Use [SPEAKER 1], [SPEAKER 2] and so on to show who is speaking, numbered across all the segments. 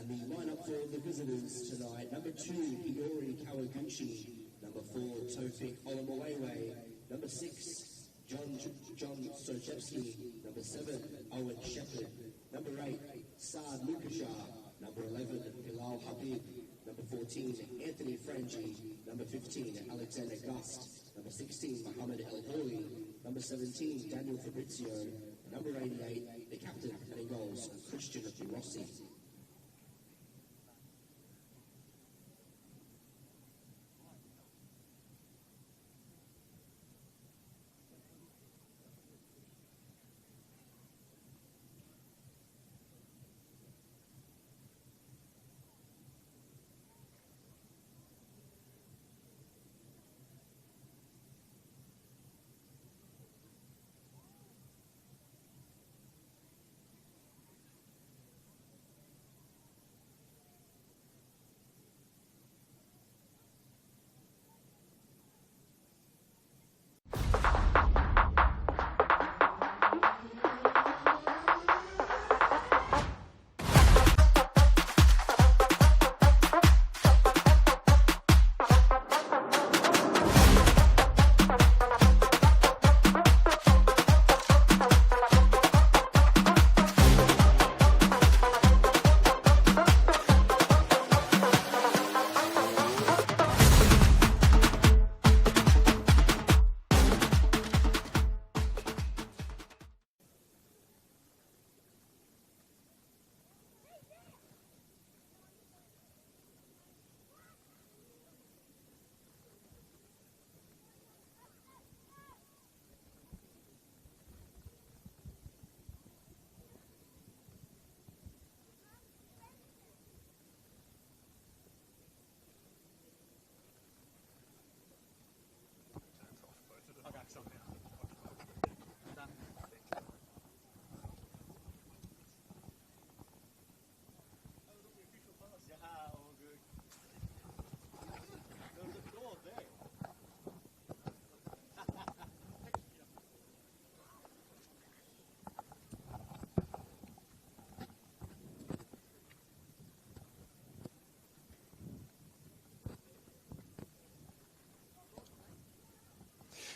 [SPEAKER 1] And the lineup for the visitors tonight: number 2, Iori Kawaguchi; number 4, Tofik Olamawewe; number 6, John Sojewski; number 7, Owen Shepherd; number 8, Saad Lukashar; number 11, Bilal Habib; number 14, Anthony Frangi; number 15, Alexander Gust; number 16, Mohammed El Holi; number 17, Daniel Fabrizio; number 88, the captain and in goals, Christian Rossi.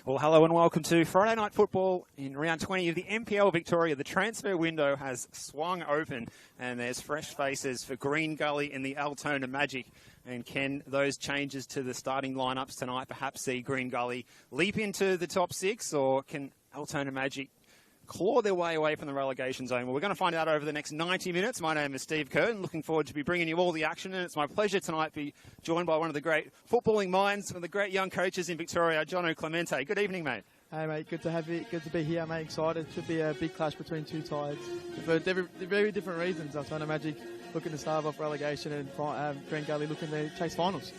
[SPEAKER 2] Well, hello and welcome to Friday Night Football in round 20 of the NPL Victoria. The transfer window has swung open and there's fresh faces for Green Gully in the Altona Magic. And can those changes to the starting lineups tonight perhaps see Green Gully leap into the top 6, or can Altona Magic claw their way away from the relegation zone? Well, we're going to find out over the next 90 minutes. My name is Steve Curtin. Looking forward to be bringing you all the action, and it's my pleasure tonight to be joined by one of the great footballing minds, one of the great young coaches in Victoria, Jono Clemente. Good evening, mate.
[SPEAKER 3] Hey, mate. Good to have you. Good to be here, mate. Excited. Should be a big clash between two sides for very different reasons. Altona Magic looking to stave off relegation, and Green Gully looking to chase finals.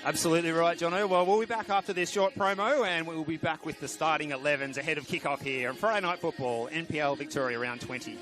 [SPEAKER 2] Absolutely right, Jono. Well, we'll be back after this short promo, and we'll be back with the starting 11s ahead of kickoff here on Friday Night Football, NPL Victoria round 20.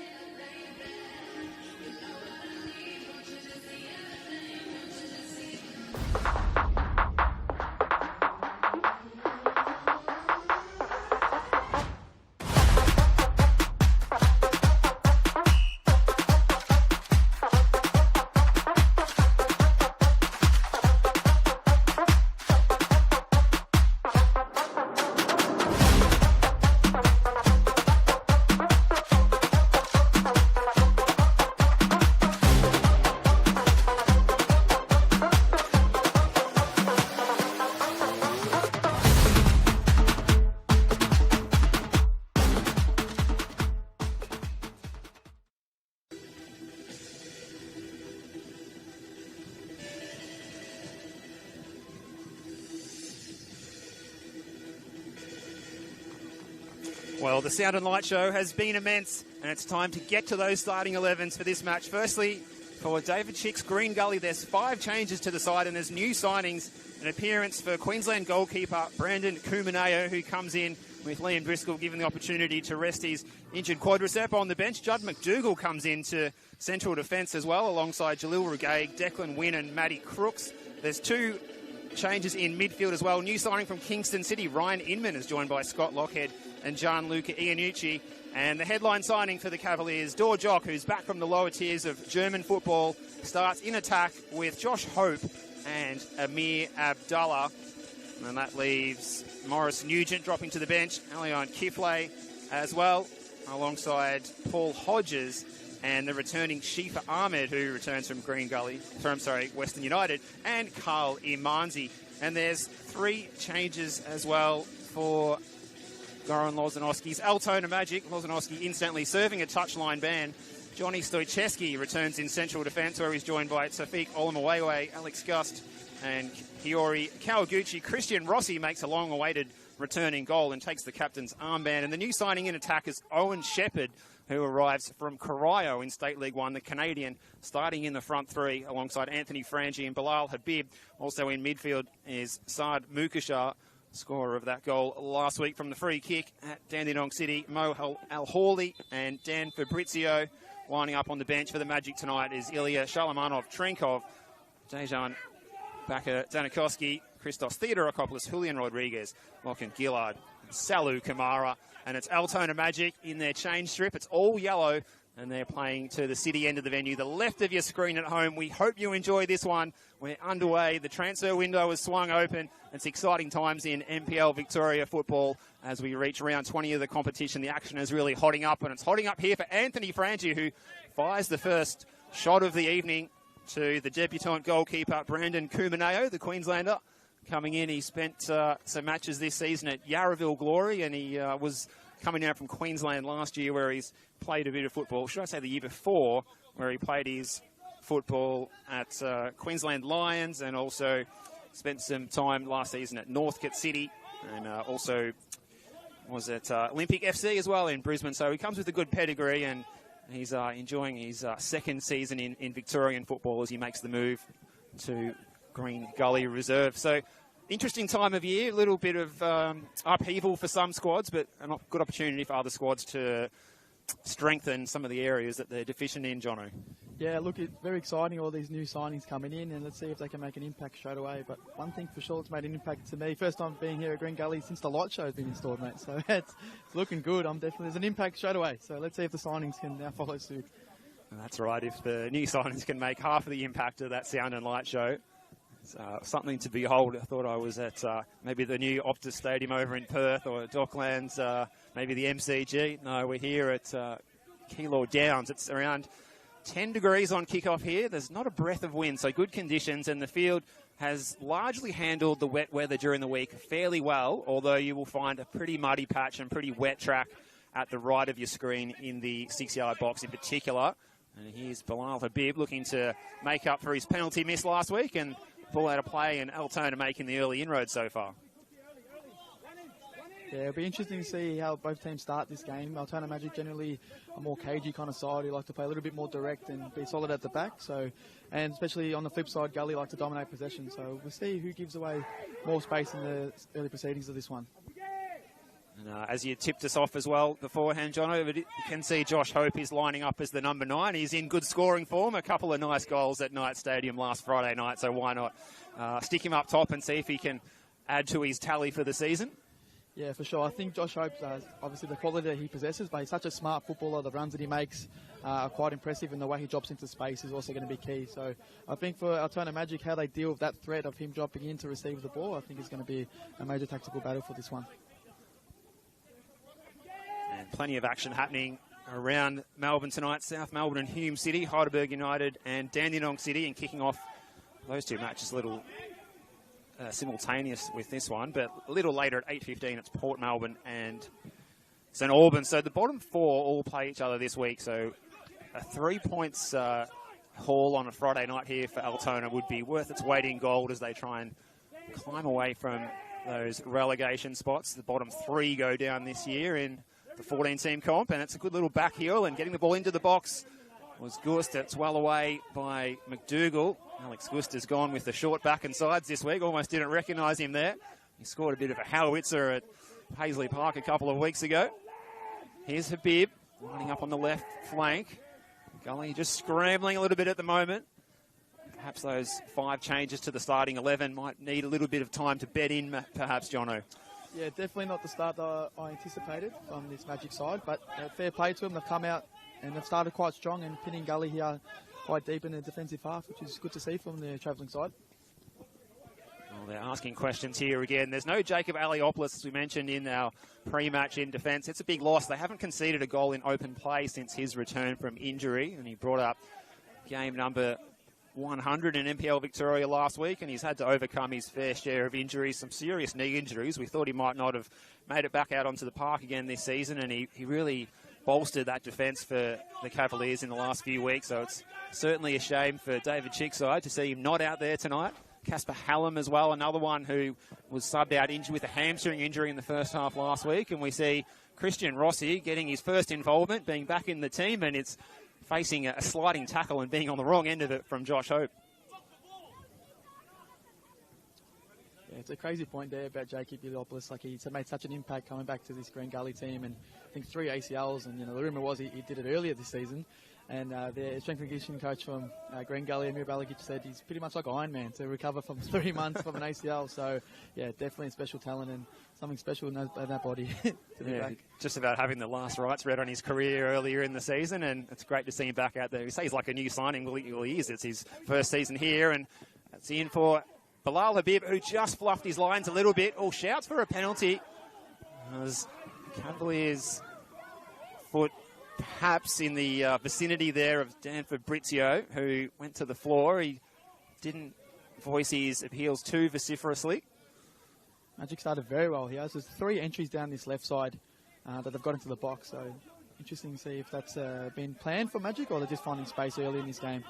[SPEAKER 2] Well, the Sound and Light show has been immense, and it's time to get to those starting 11s for this match. Firstly, for David Chick's Green Gully, there's 5 changes to the side, and there's new signings. An appearance for Queensland goalkeeper Brandon Kumaneo, who comes in with Liam Driscoll given the opportunity to rest his injured quadricep on the bench. Judd McDougall comes into central defence as well, alongside Jalil Rugay, Declan Wynn and Matty Crooks. There's 2 changes in midfield as well. New signing from Kingston City, Ryan Inman is joined by Scott Lockhead and Gianluca Iannucci. And the headline signing for the Cavaliers, Dor Jock, who's back from the lower tiers of German football, starts in attack with Josh Hope and Amir Abdullah. And that leaves Morris Nugent dropping to the bench, Alion Kifle as well, alongside Paul Hodges and the returning Shifa Ahmed, who returns from Western United, and Carl Imanzi. And there's 3 changes as well for Goran Lozanowski's Altona Magic. Lozanowski instantly serving a touchline ban. Johnny Stoicheski returns in central defence, where he's joined by Tafik Olumuwewe, Alex Gust, and Hiyori Kawaguchi. Christian Rossi makes a long-awaited returning goal and takes the captain's armband. And the new signing in attack is Owen Shepherd, who arrives from Corio in State League 1, the Canadian, starting in the front 3 alongside Anthony Frangi and Bilal Habib. Also in midfield is Saad Mukashar, scorer of that goal last week from the free kick at Dandenong City. Mo Al-Hawley and Dan Fabrizio. Lining up on the bench for the Magic tonight is Ilya Shalamanov-Trenkov, Dejan Danikowski, Christos Theodorakopoulos, Julian Rodriguez, Lachlan Gillard, Salu Kamara. And it's Altona Magic in their change strip. It's all yellow, and they're playing to the city end of the venue, the left of your screen at home. We hope you enjoy this one. We're underway. The transfer window has swung open. It's exciting times in NPL Victoria football as we reach round 20 of the competition. The action is really hotting up, and it's hotting up here for Anthony Frangi, who fires the first shot of the evening to the debutant goalkeeper, Brandon Kumaneo, the Queenslander. Coming in, he spent some matches this season at Yarraville Glory, and he was coming out from Queensland last year, where he's played a bit of football. Should I say the year before, where he played his football at Queensland Lions, and also spent some time last season at Northcote City, and also was at Olympic FC as well in Brisbane. So he comes with a good pedigree, and he's enjoying his second season in Victorian football as he makes the move to Green Gully Reserve. So interesting time of year, a little bit of upheaval for some squads, but a good opportunity for other squads to strengthen some of the areas that they're deficient in, Jono.
[SPEAKER 3] Yeah, look, it's very exciting, all these new signings coming in, and let's see if they can make an impact straight away. But one thing for sure, it's made an impact to me. First time being here at Green Gully since the light show has been installed, mate. So it's looking good. There's an impact straight away. So let's see if the signings can now follow suit.
[SPEAKER 2] That's right. If the new signings can make half of the impact of that sound and light show, it's something to behold. I thought I was at maybe the new Optus Stadium over in Perth, or Docklands, maybe the MCG. No, we're here at Keilor Downs. It's around 10 degrees on kickoff here. There's not a breath of wind, so good conditions, and the field has largely handled the wet weather during the week fairly well, although you will find a pretty muddy patch and pretty wet track at the right of your screen in the 6-yard box in particular. And here's Bilal Habib looking to make up for his penalty miss last week and pull out a play, and Altona making the early inroads so far.
[SPEAKER 3] Yeah, it'll be interesting to see how both teams start this game. Altona Magic generally a more cagey kind of side. Who like to play a little bit more direct and be solid at the back. So, and especially on the flip side, Gully like to dominate possession. So we'll see who gives away more space in the early proceedings of this one.
[SPEAKER 2] And as you tipped us off as well beforehand, John, you can see Josh Hope is lining up as the number 9. He's in good scoring form. A couple of nice goals at Knight Stadium last Friday night, so why not stick him up top and see if he can add to his tally for the season?
[SPEAKER 3] Yeah, for sure. I think Josh Hope, obviously the quality that he possesses, but he's such a smart footballer. The runs that he makes are quite impressive, and the way he drops into space is also going to be key. So I think for Altona Magic, how they deal with that threat of him dropping in to receive the ball, I think is going to be a major tactical battle for this one.
[SPEAKER 2] And plenty of action happening around Melbourne tonight. South Melbourne and Hume City, Heidelberg United and Dandenong City, and kicking off those two matches a little simultaneous with this one, but a little later at 8:15 it's Port Melbourne and St Albans. So the bottom 4 all play each other this week, so a 3 points haul on a Friday night here for Altona would be worth its weight in gold as they try and climb away from those relegation spots. The bottom 3 go down this year in the 14-team comp, and it's a good little back heel, and getting the ball into the box was Gust. It's well away by McDougall. Alex Gust has gone with the short back and sides this week. Almost didn't recognise him there. He scored a bit of a howitzer at Paisley Park a couple of weeks ago. Here's Habib lining up on the left flank. Gully just scrambling a little bit at the moment. Perhaps those 5 changes to the starting 11 might need a little bit of time to bed in, perhaps, Jono.
[SPEAKER 3] Yeah, definitely not the start that I anticipated from this Magic side, but fair play to them. They've come out and they've started quite strong and pinning Gully here quite deep in the defensive half, which is good to see from the travelling side.
[SPEAKER 2] Well, they're asking questions here again. There's no Jacob Aliopoulos, as we mentioned in our pre-match in defence. It's a big loss. They haven't conceded a goal in open play since his return from injury, and he brought up game number 100 in NPL Victoria last week, and he's had to overcome his fair share of injuries, some serious knee injuries. We thought he might not have made it back out onto the park again this season, and he really bolstered that defence for the Cavaliers in the last few weeks, so it's certainly a shame for David Chickside to see him not out there tonight. Casper Hallam as well, another one who was subbed out injured with a hamstring injury in the first half last week, and we see Christian Rossi getting his first involvement, being back in the team, and it's facing a sliding tackle and being on the wrong end of it from Josh Hope.
[SPEAKER 3] Yeah, it's a crazy point there about Jacob Aliopoulos. Like, he's made such an impact coming back to this Green Gully team, and I think 3 ACLs, and the rumour was he did it earlier this season. And the strength and conditioning coach from Green Gully, Amir Balagic, said he's pretty much like Iron Man to recover from 3 months from an ACL. So, yeah, definitely a special talent and something special in that body to be back.
[SPEAKER 2] Just about having the last rites read on his career earlier in the season, and it's great to see him back out there. You say he's like a new signing. Well, he is. It's his first season here, and it's in for Bilal Habib, who just fluffed his lines a little bit. All shouts for a penalty. As Cavaliers' foot perhaps in the vicinity there of Dan Fabrizio, who went to the floor. He didn't voice his appeals too vociferously.
[SPEAKER 3] Magic started very well here. There's 3 entries down this left side that they've got into the box. So interesting to see if that's been planned for Magic or they're just finding space early in this game.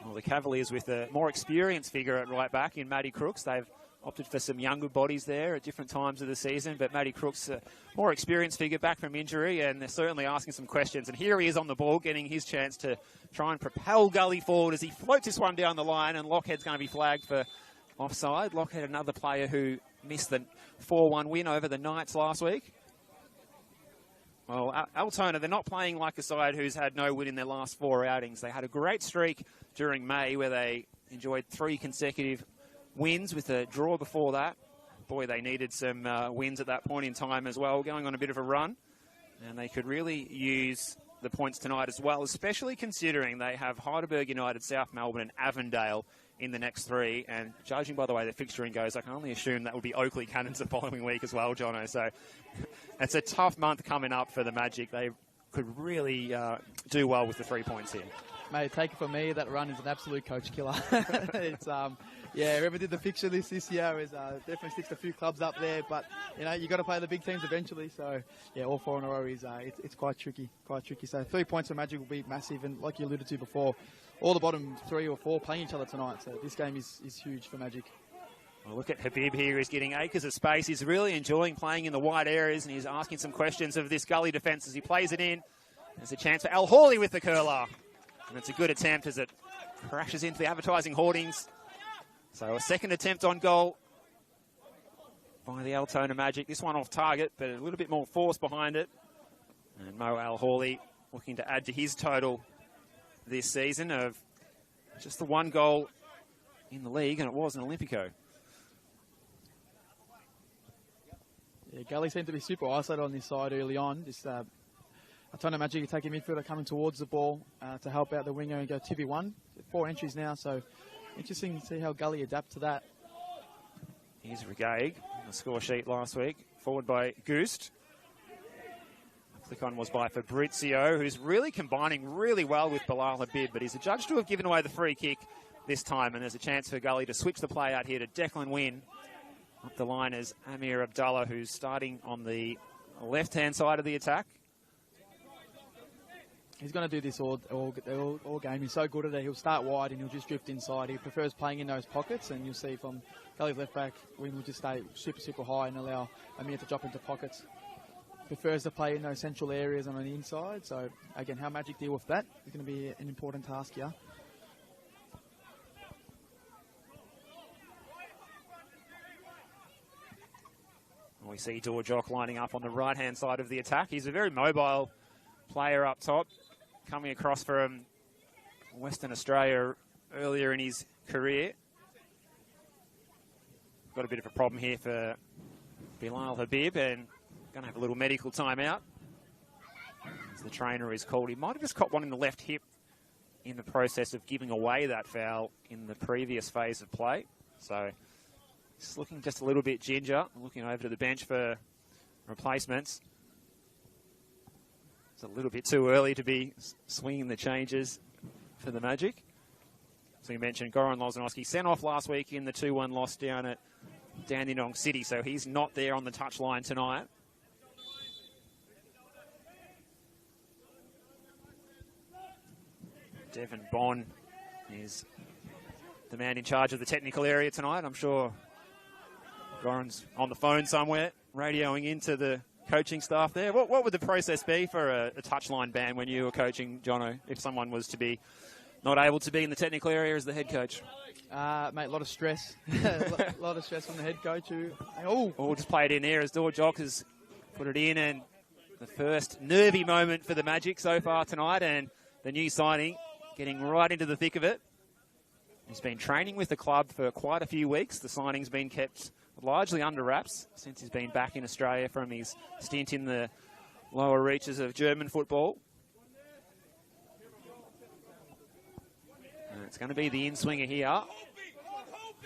[SPEAKER 2] Well, the Cavaliers with a more experienced figure at right back in Matty Crooks. They've opted for some younger bodies there at different times of the season, but Matty Crooks, a more experienced figure back from injury, and they're certainly asking some questions. And here he is on the ball, getting his chance to try and propel Gully forward as he floats this one down the line, and Lockhead's going to be flagged for offside. Lockhead, another player who missed the 4-1 win over the Knights last week. Well, Altona, they're not playing like a side who's had no win in their last 4 outings. They had a great streak during May where they enjoyed 3 consecutive wins with a draw before that. Boy, they needed some wins at that point in time as well, going on a bit of a run. And they could really use the points tonight as well, especially considering they have Heidelberg United, South Melbourne and Avondale in the next 3. And judging by the way the fixturing goes, I can only assume that would be Oakley Cannons the following week as well, Jono. So it's a tough month coming up for the Magic. They could really do well with the 3 points here.
[SPEAKER 3] Mate, take it from me, that run is an absolute coach killer. It's yeah, whoever did the fixture this year is definitely sticks a few clubs up there, but you got to play the big teams eventually. So yeah, all 4 in a row is it's quite tricky. So 3 points for Magic will be massive, and like you alluded to before, all the bottom 3 or 4 playing each other tonight. So this game is huge for Magic.
[SPEAKER 2] Well, look at Habib here. He's getting acres of space. He's really enjoying playing in the wide areas, and he's asking some questions of this Gully defence as he plays it in. There's a chance for Al Hawley with the curler. And it's a good attempt as it crashes into the advertising hoardings. So a second attempt on goal by the Altona Magic. This one off target, but a little bit more force behind it. And Mo Al Hawley looking to add to his total this season of just the 1 goal in the league, and it was an Olympico.
[SPEAKER 3] Yeah, Gully seemed to be super isolated on this side early on. Just Altona Magic taking midfielder coming towards the ball to help out the winger and go 2v1. 4 entries now, so interesting to see how Gully adapt to that.
[SPEAKER 2] Here's Regaig on the score sheet last week, forward by Goost. Click on was by Fabrizio, who's really combining really well with Bilal Habib, but he's adjudged to have given away the free kick this time, and there's a chance for Gully to switch the play out here to Declan Wynn. Up the line is Amir Abdullah, who's starting on the left-hand side of the attack.
[SPEAKER 3] He's going to do this all game. He's so good at it. He'll start wide and he'll just drift inside. He prefers playing in those pockets, and you'll see from Gully's left back, Wynn will just stay super high and allow Amir to drop into pockets. Prefers to play in those central areas on the inside. So again, how Magic deal with that is going to be an important task here.
[SPEAKER 2] We see Dorjock lining up on the right-hand side of the attack. He's a very mobile player up top, coming across from Western Australia earlier in his career. Got a bit of a problem here for Bilal Habib, and going to have a little medical timeout. As the trainer is called. He might have just caught one in the left hip in the process of giving away that foul in the previous phase of play. So he's looking just a little bit ginger, looking over to the bench for replacements. It's a little bit too early to be swinging the changes for the Magic. So you mentioned Goran Lozanowski sent off last week in the 2-1 loss down at Dandenong City, so he's not there on the touchline tonight. Devon Bond is the man in charge of the technical area tonight. I'm sure Goran's on the phone somewhere, radioing into the coaching staff there. What would the process be for a touchline ban when you were coaching, Jono, if someone was to be not able to be in the technical area as the head coach?
[SPEAKER 3] Mate, a lot of stress. A lot of stress from the head coach.
[SPEAKER 2] We'll just play it in there as Dorjock has put it in, and the first nervy moment for the Magic so far tonight, and the new signing getting right into the thick of it. He's been training with the club for quite a few weeks. The signing's been kept largely under wraps since he's been back in Australia from his stint in the lower reaches of German football. And it's going to be the in-swinger here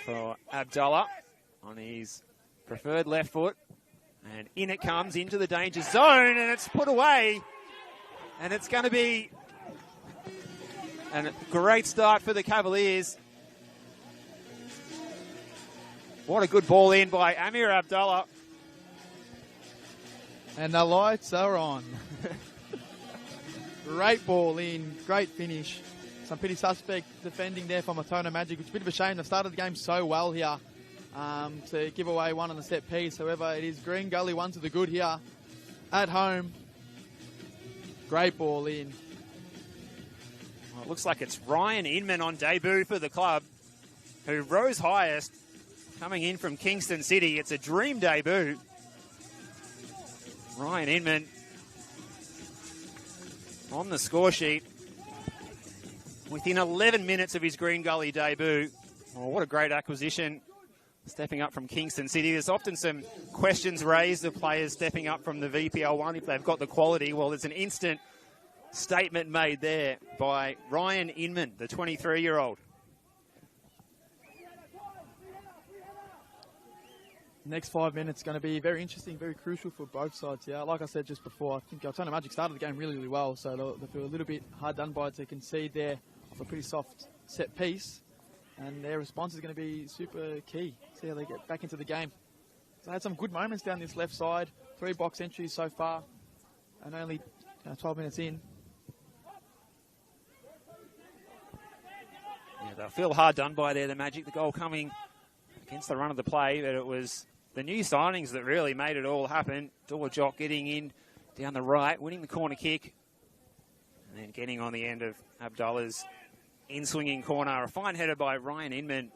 [SPEAKER 2] for Abdullah on his preferred left foot. And in it comes into the danger zone, and it's put away. And it's going to be a great start for the Cavaliers. What a good ball in by Amir Abdullah.
[SPEAKER 3] And the lights are on. Great ball in, great finish. Some pretty suspect defending there from Altona Magic, which is a bit of a shame. They started the game so well here to give away one on the set piece. However, it is Green Gully one to the good here at home. Great ball in.
[SPEAKER 2] Well, it looks like it's Ryan Inman on debut for the club, who rose highest, coming in from Kingston City. It's a dream debut. Ryan Inman on the score sheet within 11 minutes of his Green Gully debut. Oh, what a great acquisition, stepping up from Kingston City. There's often some questions raised of players stepping up from the VPL1 if they've got the quality. Well, there's an instant statement made there by Ryan Inman, the 23-year-old.
[SPEAKER 3] Next 5 minutes going to be very interesting, very crucial for both sides here. Like I said just before, I think Altona Magic started the game really, really well, so they feel a little bit hard done by to concede there off a pretty soft set piece, and their response is going to be super key. See how they get back into the game. So they had some good moments down this left side, 3 box entries so far, and only 12 minutes in.
[SPEAKER 2] Yeah, they'll feel hard done by there, the Magic. The goal coming against the run of the play, but it was the new signings that really made it all happen. Dorjock getting in down the right, winning the corner kick, and then getting on the end of Abdullah's in-swinging corner. A fine header by Ryan Inman.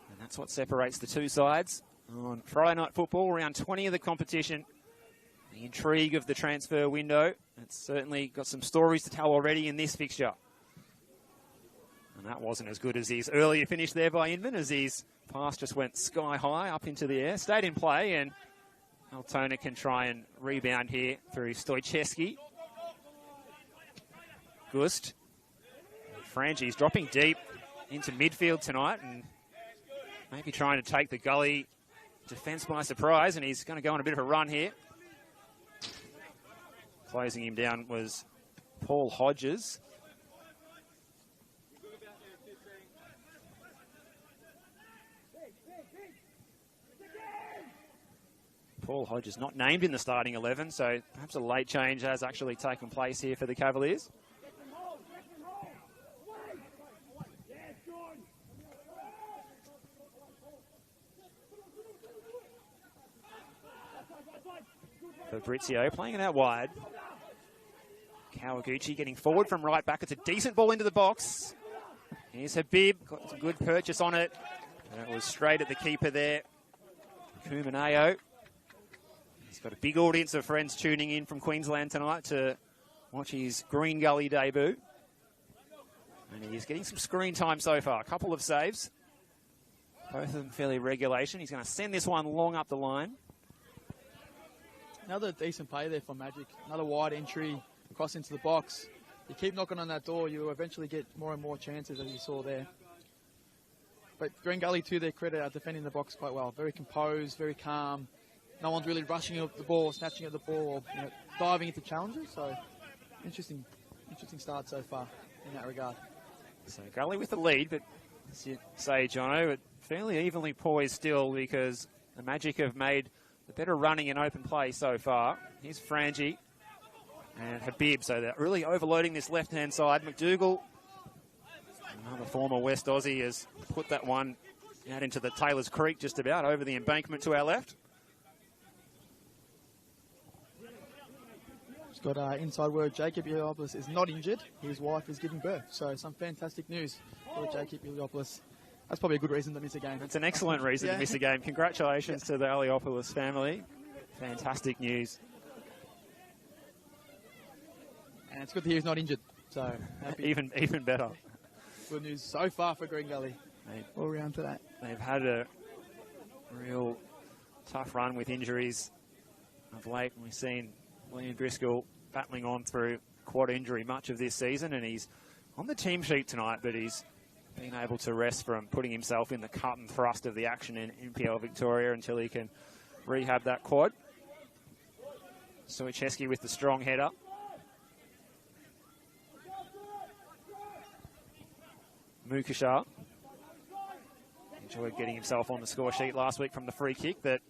[SPEAKER 2] And that's what separates the two sides on Friday Night Football, round 20 of the competition. The intrigue of the transfer window. It's certainly got some stories to tell already in this fixture. And that wasn't as good as his earlier finish there by Inman, as his pass just went sky high up into the air. Stayed in play, and Altona can try and rebound here through Stoichevsky. Gust. Frangi's dropping deep into midfield tonight, and maybe trying to take the Gully defence by surprise, and he's going to go on a bit of a run here. Closing him down was Paul Hodges. Paul Hodges not named in the starting 11, so perhaps a late change has actually taken place here for the Cavaliers. Fabrizio playing it out wide. Kawaguchi getting forward from right back. It's a decent ball into the box. Here's Habib, got some good purchase on it. And it was straight at the keeper there, Kumaneo. He's got a big audience of friends tuning in from Queensland tonight to watch his Green Gully debut. And he's getting some screen time so far. A couple of saves. Both of them fairly regulation. He's going to send this one long up the line.
[SPEAKER 3] Another decent play there for Magic. Another wide entry, cross into the box. You keep knocking on that door, you eventually get more and more chances, as you saw there. But Green Gully, to their credit, are defending the box quite well. Very composed, very calm. No one's really rushing at the ball, snatching at the ball, or diving into challenges. So, interesting start so far in that regard.
[SPEAKER 2] So Gully with the lead, but as you say, Jono, but fairly evenly poised still because the Magic have made the better running and open play so far. Here's Frangie and Habib, so they're really overloading this left-hand side. McDougall, another former West Aussie, has put that one out into the Taylor's Creek, just about over the embankment to our left.
[SPEAKER 3] Just got inside word, Jacob Iliopoulos is not injured. His wife is giving birth, so some fantastic news for Jacob Iliopoulos. That's probably a good reason to miss a game.
[SPEAKER 2] It's an excellent reason to miss a game. Congratulations to the Iliopoulos family. Fantastic news.
[SPEAKER 3] And it's good to hear he's not injured. So happy.
[SPEAKER 2] Even better.
[SPEAKER 3] Good news so far for Green Gully. All round to that.
[SPEAKER 2] They've had a real tough run with injuries of late. We've seen William Driscoll battling on through quad injury much of this season, and he's on the team sheet tonight, but he's been able to rest from putting himself in the cut and thrust of the action in NPL Victoria until he can rehab that quad. Soicheski with the strong header. Mukashar enjoyed getting himself on the score sheet last week from the free kick, but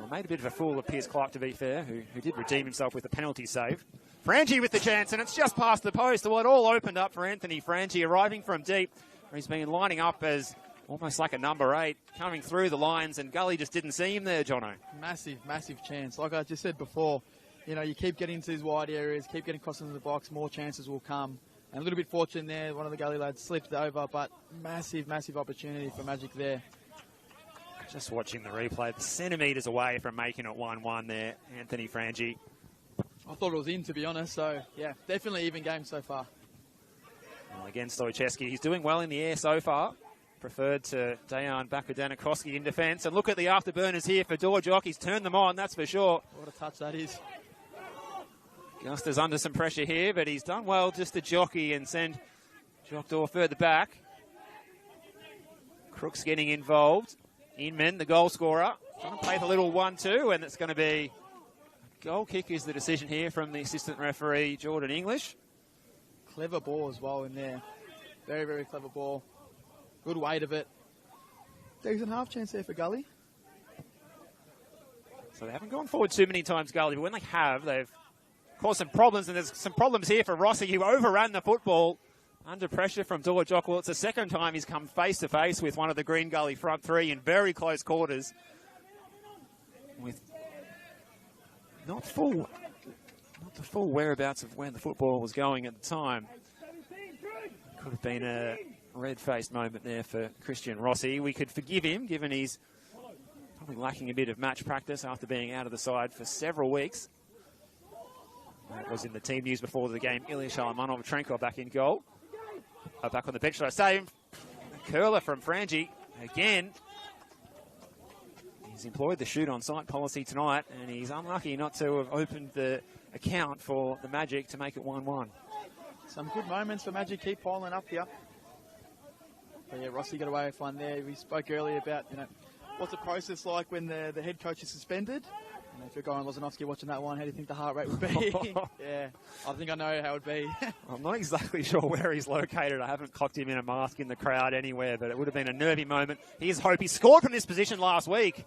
[SPEAKER 2] made a bit of a fool of Piers Clark, to be fair, who did redeem himself with a penalty save. Frangie with the chance, and it's just past the post. Well, it all opened up for Anthony Frangie, arriving from deep. He's been lining up as almost like a number 8, coming through the lines, and Gully just didn't see him there, Jono.
[SPEAKER 3] Massive chance. Like I just said before, you keep getting into these wide areas, keep getting crossed into the box, more chances will come. And a little bit fortunate there, one of the Gully lads slipped over, but massive opportunity for Magic there.
[SPEAKER 2] Just watching the replay, centimetres away from making it 1-1 there, Anthony Frangie.
[SPEAKER 3] I thought it was in, to be honest, so yeah, definitely even game so far.
[SPEAKER 2] Well, again, Stoicheski, he's doing well in the air so far. Preferred to Dejan Bakudanakoski in defence. And look at the afterburners here for Dorjock. He's turned them on, that's for sure.
[SPEAKER 3] What a touch that is.
[SPEAKER 2] Guster's under some pressure here, but he's done well just to jockey and send Jockdor further back. Crook's getting involved. Inman, the goal scorer, trying to play the little 1-2, and it's going to be a goal kick is the decision here from the assistant referee, Jordan English.
[SPEAKER 3] Clever ball as well in there. Very clever ball. Good weight of it. Decent half chance there for Gully.
[SPEAKER 2] So they haven't gone forward too many times, Gully, but when they have, they've caused some problems, and there's some problems here for Rossi, who overran the football under pressure from Dorjock. Well, it's the second time he's come face-to-face with one of the Green Gully front three in very close quarters with not the full whereabouts of where the football was going at the time. Could have been a red-faced moment there for Christian Rossi. We could forgive him, given he's probably lacking a bit of match practice after being out of the side for several weeks. That was in the team news before the game. Ilya Shalamanov-Trenko back in goal. Back on the bench, should I say him? Curler from Frangie again. He's employed the shoot-on-sight policy tonight, and he's unlucky not to have opened the account for the Magic to make it 1-1.
[SPEAKER 3] Some good moments for Magic, keep piling up here. But yeah, Rossi got away with one there. We spoke earlier about, what's the process like when the head coach is suspended. If you're going Lozanovsky watching that one, how do you think the heart rate would be? Yeah, I think I know how it would be.
[SPEAKER 2] I'm not exactly sure where he's located. I haven't clocked him in a mask in the crowd anywhere, but it would have been a nervy moment. Here's Hope. He scored from this position last week.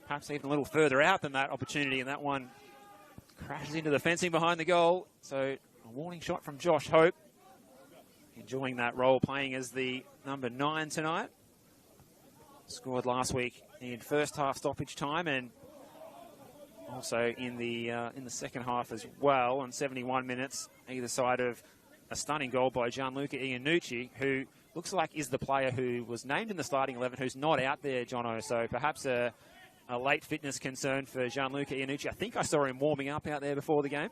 [SPEAKER 2] Perhaps even a little further out than that opportunity, and that one crashes into the fencing behind the goal. So a warning shot from Josh Hope. Enjoying that role, playing as the number 9 tonight. Scored last week in first half stoppage time, and also in the second half as well, on 71 minutes, either side of a stunning goal by Gianluca Iannucci, who looks like is the player who was named in the starting 11, who's not out there, Jono. So perhaps a late fitness concern for Gianluca Iannucci. I think I saw him warming up out there before the game.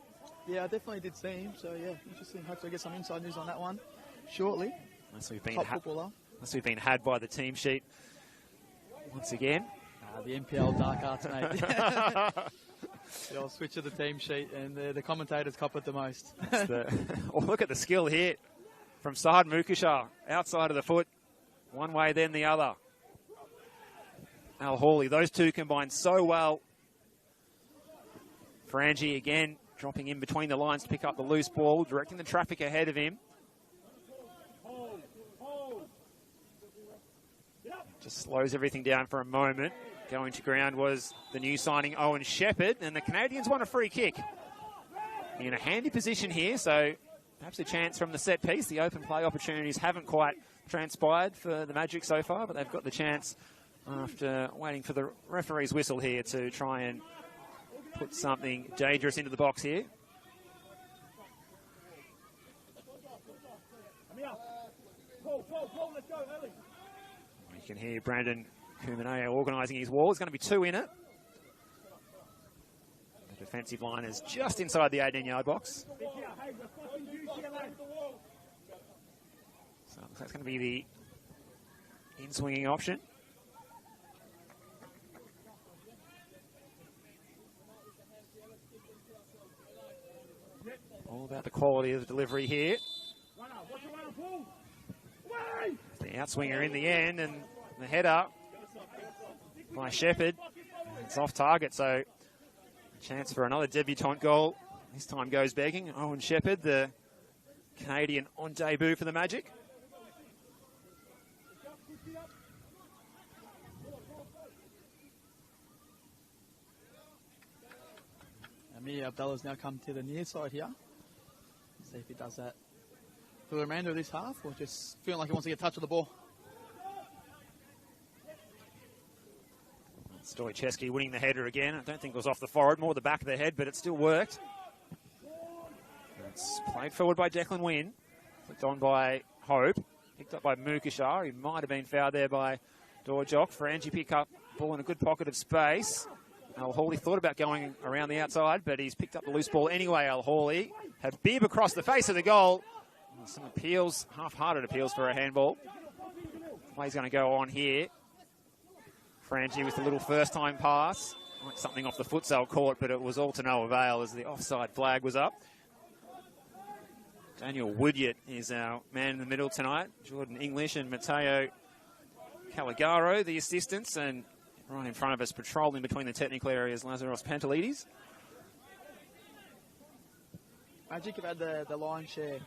[SPEAKER 3] Yeah, I definitely did see him. So yeah, interesting. Hopefully I get some inside news on that one shortly.
[SPEAKER 2] Unless we've been had by the team sheet. once again.
[SPEAKER 3] The NPL dark arts, mate. The old switch of the team sheet, and the commentators cop it the most.
[SPEAKER 2] Oh, look at the skill here from Saad Mukashar, outside of the foot, one way then the other. Al Hawley, those two combined so well. Frangie again dropping in between the lines to pick up the loose ball, directing the traffic ahead of him. Just slows everything down for a moment. Going to ground was the new signing Owen Shepherd, and the Canadians want a free kick. In a handy position here, so perhaps a chance from the set piece. The open play opportunities haven't quite transpired for the Magic so far, but they've got the chance after waiting for the referee's whistle here to try and put something dangerous into the box here. You can hear Brandon Kumaneo organising his wall. There's going to be two in it. The defensive line is just inside the 18-yard box. So that's going to be the in-swinging option. All about the quality of the delivery here. The outswinger in the end, and the header by Shepherd. It's off target, so a chance for another debutant goal. This time goes begging. Owen Shepherd, the Canadian on debut for the Magic.
[SPEAKER 3] Amir Abdullah's now come to the near side here. See if he does that for the remainder of this half, or just feeling like he wants to get touch of the ball.
[SPEAKER 2] Stoicheski winning the header again. I don't think it was off the forward, more the back of the head, but it still worked. It's played forward by Declan Wynn. Flicked on by Hope. Picked up by Mukashar. He might have been fouled there by Dorjock. Frangie pick up ball in a good pocket of space. Al Hawley thought about going around the outside, but he's picked up the loose ball anyway, Al Hawley. Had bib across the face of the goal. Some appeals, half-hearted appeals for a handball. Play's going to go on here. Frangie with a little first-time pass. Like something off the futsal court, but it was all to no avail as the offside flag was up. Daniel Woodyard is our man in the middle tonight. Jordan English and Matteo Caligaro, the assistants, and right in front of us, patrolling between the technical areas, Lazaros Pantelides.
[SPEAKER 3] Magic have had the lion's share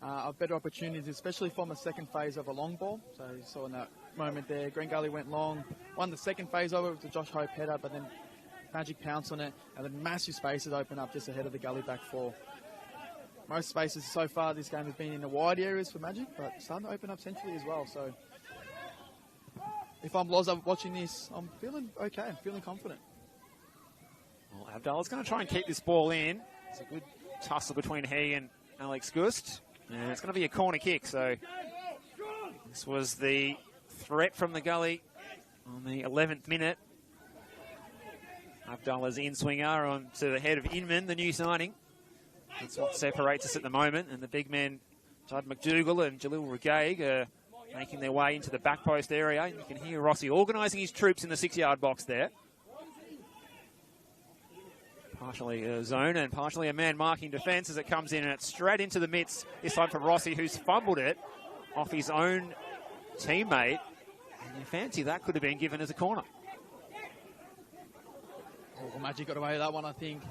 [SPEAKER 3] of better opportunities, especially from the second phase of a long ball. So you saw in that moment there, Green Gully went long, won the second phase over with the Josh Hope header, but then Magic pounced on it, and then massive spaces open up just ahead of the Gully back four. Most spaces so far this game has been in the wide areas for Magic, but starting to open up centrally as well. So if I'm Loza watching this, I'm feeling okay, I'm feeling confident.
[SPEAKER 2] Well, Abdullah's going to try and keep this ball in. It's a good tussle between he and Alex Gust. And it's going to be a corner kick, so this was the threat from the Gully on the 11th minute. Abdullah's in-swinger on to the head of Inman, the new signing. That's what separates us at the moment, and the big men, Judd McDougall and Jalil Regaig, are making their way into the back post area. You can hear Rossi organising his troops in the 6-yard box there. Partially a zone and partially a man marking defence as it comes in, and it's straight into the midst, this time for Rossi, who's fumbled it off his own teammate. And you fancy that could have been given as a corner.
[SPEAKER 3] Oh, Magic got away with that one, I think.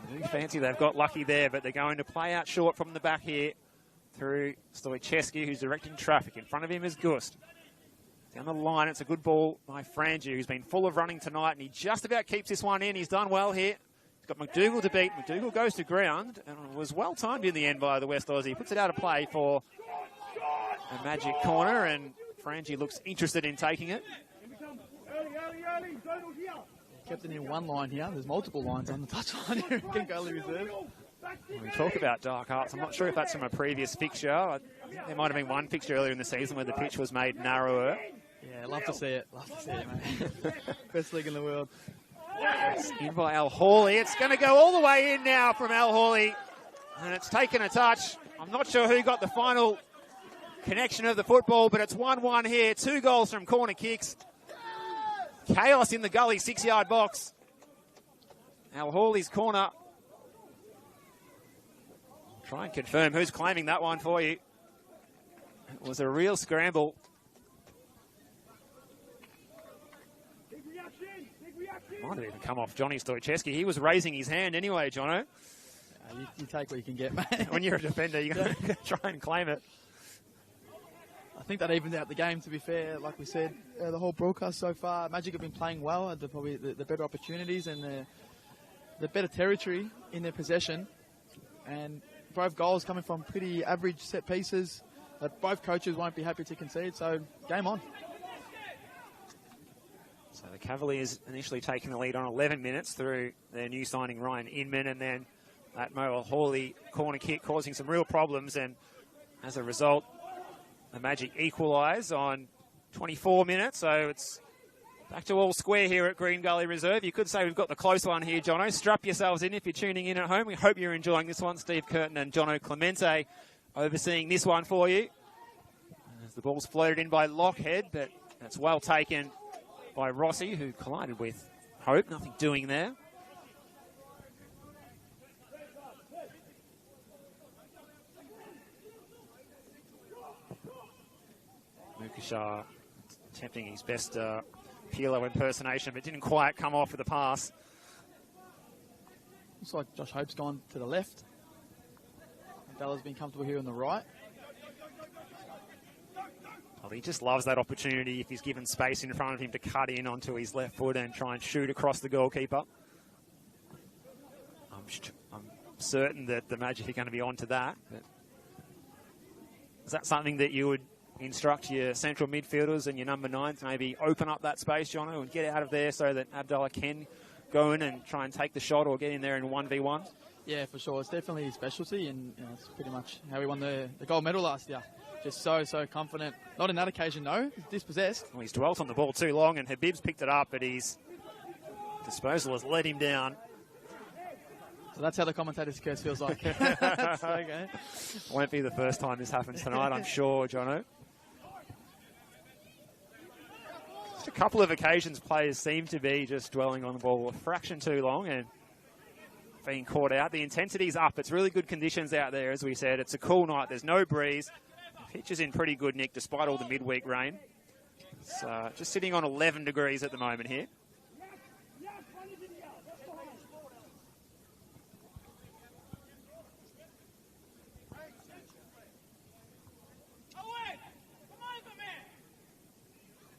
[SPEAKER 2] I do fancy they've got lucky there, but they're going to play out short from the back here through Stoicheski, who's directing traffic. In front of him is Gust. Down the line, it's a good ball by Frangie, who's been full of running tonight, and he just about keeps this one in. He's done well here. He's got McDougall to beat. McDougall goes to ground, and it was well timed in the end by the West Aussie. Puts it out of play for a Magic corner, and Frangie looks interested in taking it.
[SPEAKER 3] Kept it in one line here. There's multiple lines on the touchline here. Can Gully reserve.
[SPEAKER 2] When we talk about dark arts, I'm not sure if that's from a previous fixture. I think there might have been one fixture earlier in the season where the pitch was made narrower.
[SPEAKER 3] Yeah, love to see it. Love to see it, mate. Best league in the world.
[SPEAKER 2] It's in by Al Hawley. It's going to go all the way in now from Al Hawley. And it's taken a touch. I'm not sure who got the final connection of the football, but it's 1-1 here. 2 goals from corner kicks. Chaos in the Gully 6-yard box. Al Hawley's corner. Try and confirm who's claiming that one for you. It was a real scramble. Might have even come off Johnny Stoicheski. He was raising his hand anyway, Jono.
[SPEAKER 3] You take what you can get, mate.
[SPEAKER 2] When you're a defender, you're going to try and claim it.
[SPEAKER 3] I think that evens out the game, to be fair. Like we said, the whole broadcast so far, Magic have been playing well, had probably the better opportunities and the better territory in their possession. And both goals coming from pretty average set pieces that both coaches won't be happy to concede. So, game on.
[SPEAKER 2] So the Cavaliers initially taking the lead on 11 minutes through their new signing Ryan Inman, and then that Mo Hawley corner kick causing some real problems, and as a result the Magic equalise on 24 minutes. So it's back to all square here at Green Gully Reserve. You could say we've got the close one here, Jono. Strap yourselves in if you're tuning in at home. We hope you're enjoying this one. Steve Curtin and Jono Clemente overseeing this one for you. As the ball's floated in by Lockhead, but that's well taken by Rossi, who collided with Hope. Nothing doing there. Mukashar attempting his best Pirlo impersonation, but didn't quite come off with the pass.
[SPEAKER 3] Looks like Josh Hope's gone to the left. Bella's been comfortable here on the right.
[SPEAKER 2] Well, he just loves that opportunity if he's given space in front of him to cut in onto his left foot and try and shoot across the goalkeeper. I'm certain that the Magic are going to be onto that. But is that something that you would instruct your central midfielders and your number 9 to maybe open up that space, Jono, and get out of there so that Abdallah can go in and try and take the shot or get in there in 1v1?
[SPEAKER 3] Yeah, for sure. It's definitely his specialty, and it's pretty much how he won the gold medal last year. Just so confident. Not in that occasion, no. He's dispossessed.
[SPEAKER 2] Well, he's dwelt on the ball too long, and Habib's picked it up, but his disposal has let him down.
[SPEAKER 3] So that's how the commentator's curse feels like. Okay.
[SPEAKER 2] Won't be the first time this happens tonight, I'm sure, Jono. Just a couple of occasions players seem to be just dwelling on the ball a fraction too long and being caught out. The intensity's up. It's really good conditions out there, as we said. It's a cool night. There's no breeze. The pitch is in pretty good nick despite all the midweek rain. It's just sitting on 11 degrees at the moment here.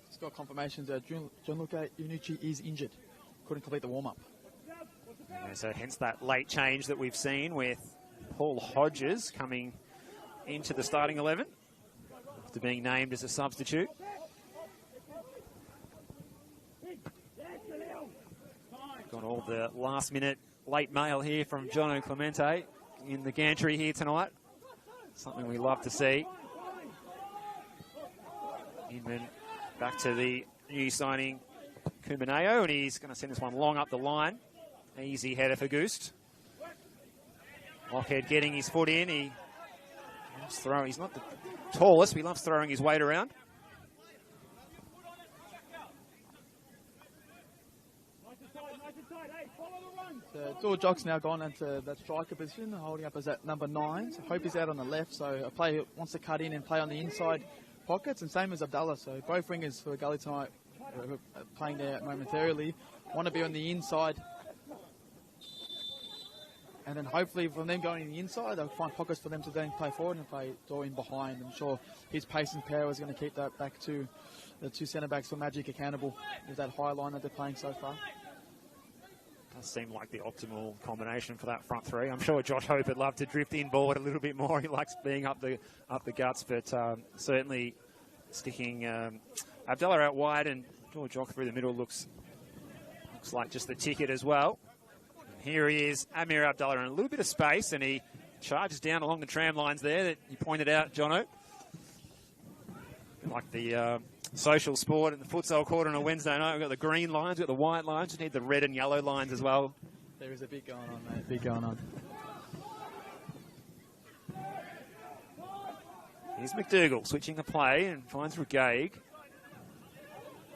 [SPEAKER 3] Just got confirmation that Gianluca Iannucci is injured. Couldn't complete the warm-up.
[SPEAKER 2] Yeah, so hence that late change that we've seen with Paul Hodges coming into the starting 11 after being named as a substitute. Got all the last-minute late mail here from Jono Clemente in the gantry here tonight. Something we love to see. Inman back to the new signing Kumaneo, and he's going to send this one long up the line. Easy header for Goost. Lockhead getting his foot in. He loves throwing. He's not the tallest, but he loves throwing his weight around.
[SPEAKER 3] So Jock's now gone into that striker position, holding up as that number 9. So Hope is out on the left, so a player wants to cut in and play on the inside pockets, and same as Abdallah. So both wingers for Gully tonight playing there momentarily want to be on the inside. And then hopefully from them going in the inside, they'll find pockets for them to then play forward and play Dor in behind. I'm sure his pace and power is going to keep that back to the 2 centre-backs for Magic accountable with that high line that they're playing so far.
[SPEAKER 2] Does seem like the optimal combination for that front 3. I'm sure Josh Hope would love to drift inboard a little bit more. He likes being up the guts, but certainly sticking Abdallah out wide and George Jock through the middle looks like just the ticket as well. Here he is, Amir Abdallah, in a little bit of space, and he charges down along the tram lines there that you pointed out, Jono. Like the social sport in the futsal court on a Wednesday night. We've got the green lines, we've got the white lines. We need the red and yellow lines as well.
[SPEAKER 3] There is a bit going on, mate. Big going on.
[SPEAKER 2] Here's McDougall switching the play and finds Regaig.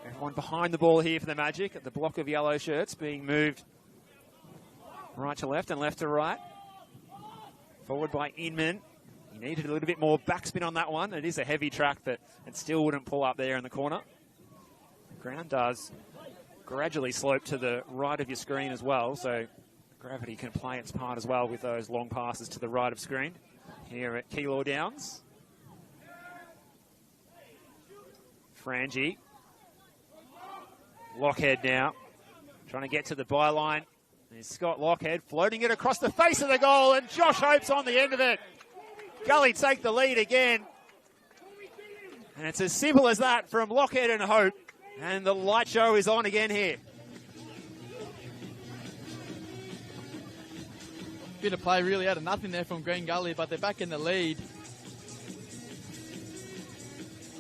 [SPEAKER 2] Everyone behind the ball here for the Magic at the block of yellow shirts being moved right to left and left to right. Forward by Inman. He needed a little bit more backspin on that one. It is a heavy track, but it still wouldn't pull up there in the corner. The ground does gradually slope to the right of your screen as well, so gravity can play its part as well with those long passes to the right of screen here at Keilor Downs. Frangie. Lockhead now, trying to get to the byline. There's Scott Lockhead floating it across the face of the goal, and Josh Hope's on the end of it. Gully take the lead again. And it's as simple as that from Lockhead and Hope. And the light show is on again here.
[SPEAKER 3] Bit of play really out of nothing there from Green Gully, but they're back in the lead.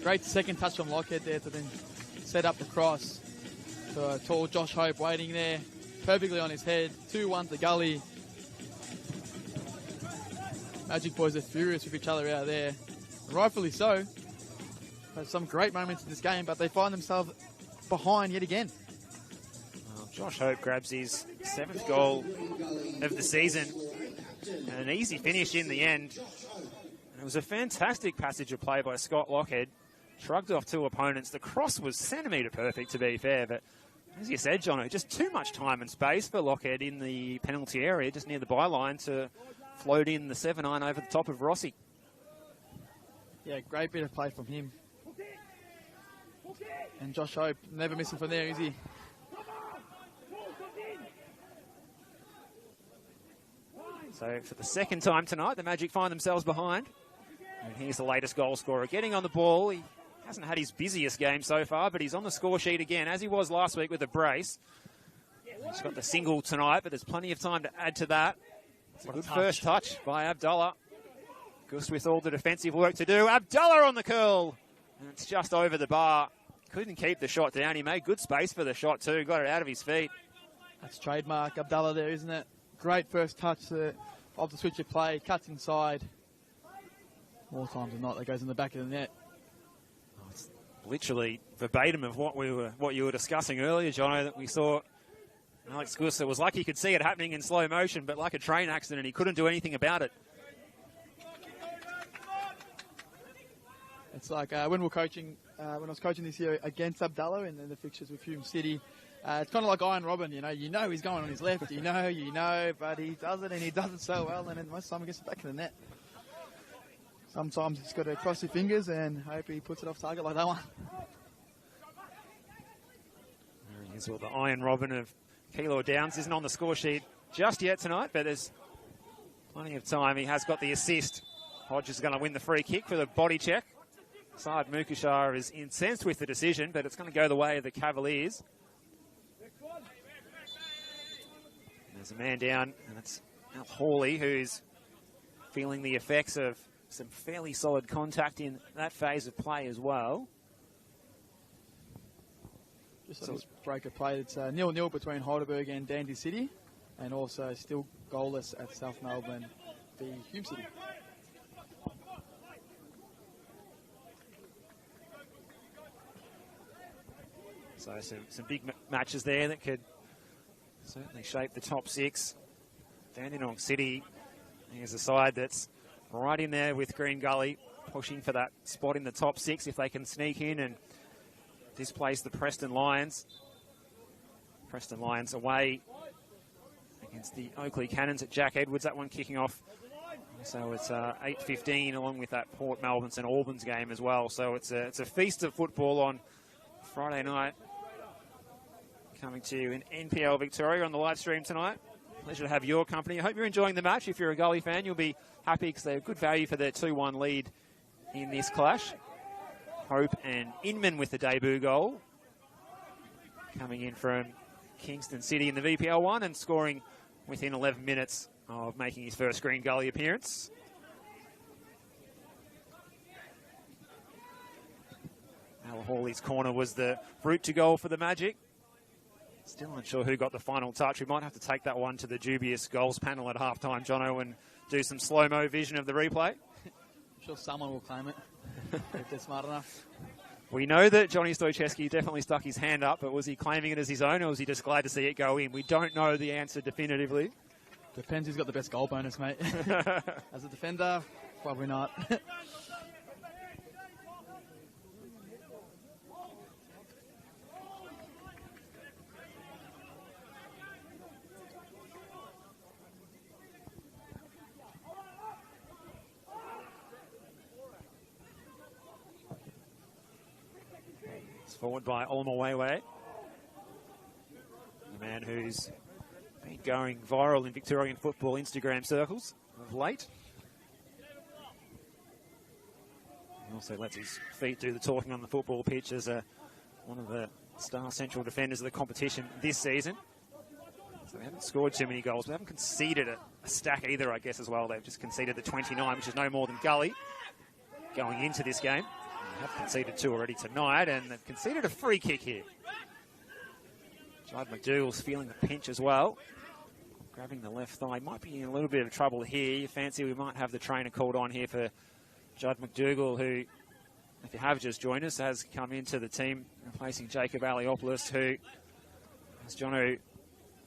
[SPEAKER 3] Great second touch from Lockhead there to then set up the cross. So tall Josh Hope waiting there, perfectly on his head. 2-1 to Gully. Magic boys are furious with each other out there. Rightfully so. Had some great moments in this game, but they find themselves behind yet again.
[SPEAKER 2] Well, Josh Hope grabs his 7th goal of the season. And an easy finish in the end. And it was a fantastic passage of play by Scott Lockhead. Shrugged off 2 opponents. The cross was centimetre perfect, to be fair, but as you said, Jono, just too much time and space for Lockhead in the penalty area, just near the byline, to float in the 7-9 over the top of Rossi.
[SPEAKER 3] Yeah, great bit of play from him. And Josh Hope, never missing from there, is he?
[SPEAKER 2] So for the second time tonight, the Magic find themselves behind. And here's the latest goal scorer getting on the ball. He hasn't had his busiest game so far, but he's on the score sheet again, as he was last week with a brace. He's got the single tonight, but there's plenty of time to add to that. It's a good first touch by Abdullah. Gus with all the defensive work to do. Abdullah on the curl. And it's just over the bar. Couldn't keep the shot down. He made good space for the shot too. Got it out of his feet.
[SPEAKER 3] That's trademark Abdullah there, isn't it? Great first touch of the switch of play. Cuts inside. More times than not, that goes in the back of the net.
[SPEAKER 2] Oh, it's literally verbatim of what you were discussing earlier, Jono, that we saw Alex Gus. It was like he could see it happening in slow motion, but like a train accident, he couldn't do anything about it.
[SPEAKER 3] It's like when I was coaching this year against Abdullah and then the fixtures with Hume City, it's kind of like Iron Robin, you know he's going on his left, you know, but he does it and he does it so well, and then most of the time he gets it back in the net. Sometimes he's got to cross your fingers and hope he puts it off target like that one.
[SPEAKER 2] There he is. Well, the Iron Robin of Keilor Downs isn't on the score sheet just yet tonight, but there's plenty of time. He has got the assist. Hodge is going to win the free kick for the body check. Saad Mukashar is incensed with the decision, but it's going to go the way of the Cavaliers. There's a man down, and it's Al Hawley, who's feeling the effects of some fairly solid contact in that phase of play as well.
[SPEAKER 3] Just on this break of play, it's 0-0 between Heidelberg and Dandy City, and also still goalless at South Melbourne v Hume City.
[SPEAKER 2] So some big matches there that could certainly shape the top 6. Dandenong City is a side that's right in there with Green Gully, pushing for that spot in the top 6 if they can sneak in and displace the Preston Lions. Preston Lions away against the Oakley Cannons at Jack Edwards. That one kicking off. So it's 8:15 along with that Port Melbourne and Albans game as well. So it's a feast of football on Friday night. Coming to you in NPL Victoria on the live stream tonight. Pleasure to have your company. I hope you're enjoying the match. If you're a Gully fan, you'll be happy because they have good value for their 2-1 lead in this clash. Hope and Inman with the debut goal. Coming in from Kingston City in the VPL 1 and scoring within 11 minutes of making his first Green Gully appearance. Al Hawley's corner was the route to goal for the Magic. Still unsure who got the final touch. We might have to take that one to the dubious goals panel at halftime, Jono, and do some slow-mo vision of the replay.
[SPEAKER 3] I'm sure someone will claim it. if they're smart enough.
[SPEAKER 2] We know that Johnny Stoichevsky definitely stuck his hand up, but was he claiming it as his own, or was he just glad to see it go in? We don't know the answer definitively.
[SPEAKER 3] Depends who's got the best goal bonus, mate. As a defender, probably not.
[SPEAKER 2] Forward by Olmowewe, the man who's been going viral in Victorian football Instagram circles of late. He also lets his feet do the talking on the football pitch as one of the star central defenders of the competition this season. So they haven't scored too many goals. They haven't conceded a stack either, I guess, as well. They've just conceded the 29, which is no more than Gully going into this game. Have conceded 2 already tonight, and they've conceded a free kick here. Judd McDougall's feeling the pinch as well. Grabbing the left thigh. Might be in a little bit of trouble here. You fancy we might have the trainer called on here for Judd McDougall, who, if you have just joined us, has come into the team replacing Jacob Aliopoulos, who, as Jono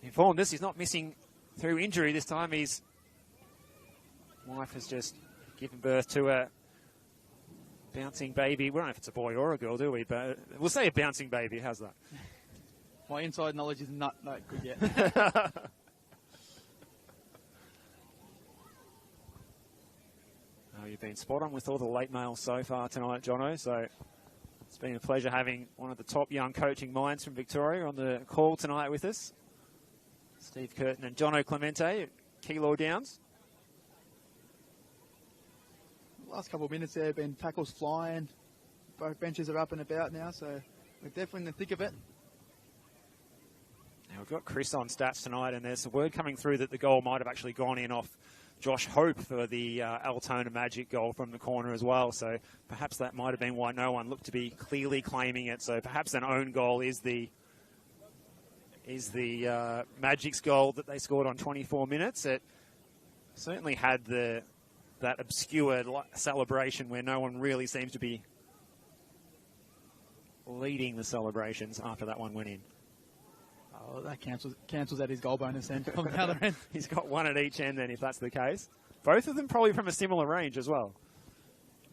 [SPEAKER 2] informed us, he's not missing through injury this time. His wife has just given birth to a bouncing baby. We don't know if it's a boy or a girl, do we? But we'll say a bouncing baby. How's that?
[SPEAKER 3] My inside knowledge is not good yet.
[SPEAKER 2] You've been spot on with all the late mail so far tonight, Jono. So it's been a pleasure having one of the top young coaching minds from Victoria on the call tonight with us. Steve Curtin and Jono Clemente at Keilor Downs.
[SPEAKER 3] Last couple of minutes there have been tackles flying. Both benches are up and about now, so we're definitely in the thick of it.
[SPEAKER 2] Now we've got Chris on stats tonight, and there's a word coming through that the goal might have actually gone in off Josh Hope for the Altona Magic goal from the corner as well. So perhaps that might have been why no one looked to be clearly claiming it. So perhaps an own goal is the Magic's goal that they scored on 24 minutes. It certainly had that obscure celebration where no one really seems to be leading the celebrations after that one went in.
[SPEAKER 3] Oh, that cancels out his goal bonus then from the other end.
[SPEAKER 2] He's got one at each end then, if that's the case. Both of them probably from a similar range as well.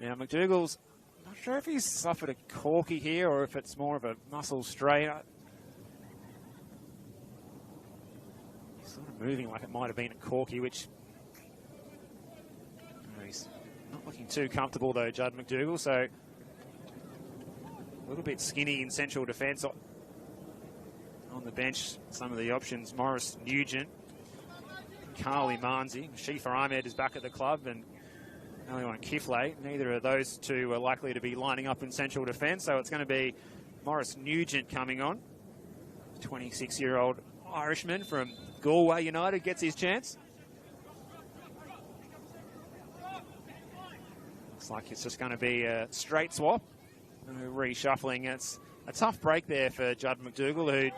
[SPEAKER 2] Now, McDougall's not sure if he's suffered a corky here or if it's more of a muscle strain. He's sort of moving like it might have been a corky, which... He's not looking too comfortable though, Judd McDougall, so a little bit skinny in central defence. On the bench, some of the options, Morris Nugent, Carly Marnsey. Shifa Ahmed is back at the club, and Aliwan Kifle. Neither of those two are likely to be lining up in central defence, so it's going to be Morris Nugent coming on. 26-year-old Irishman from Galway United gets his chance. Looks like it's just going to be a straight swap. No reshuffling. It's a tough break there for Judd McDougall, who'd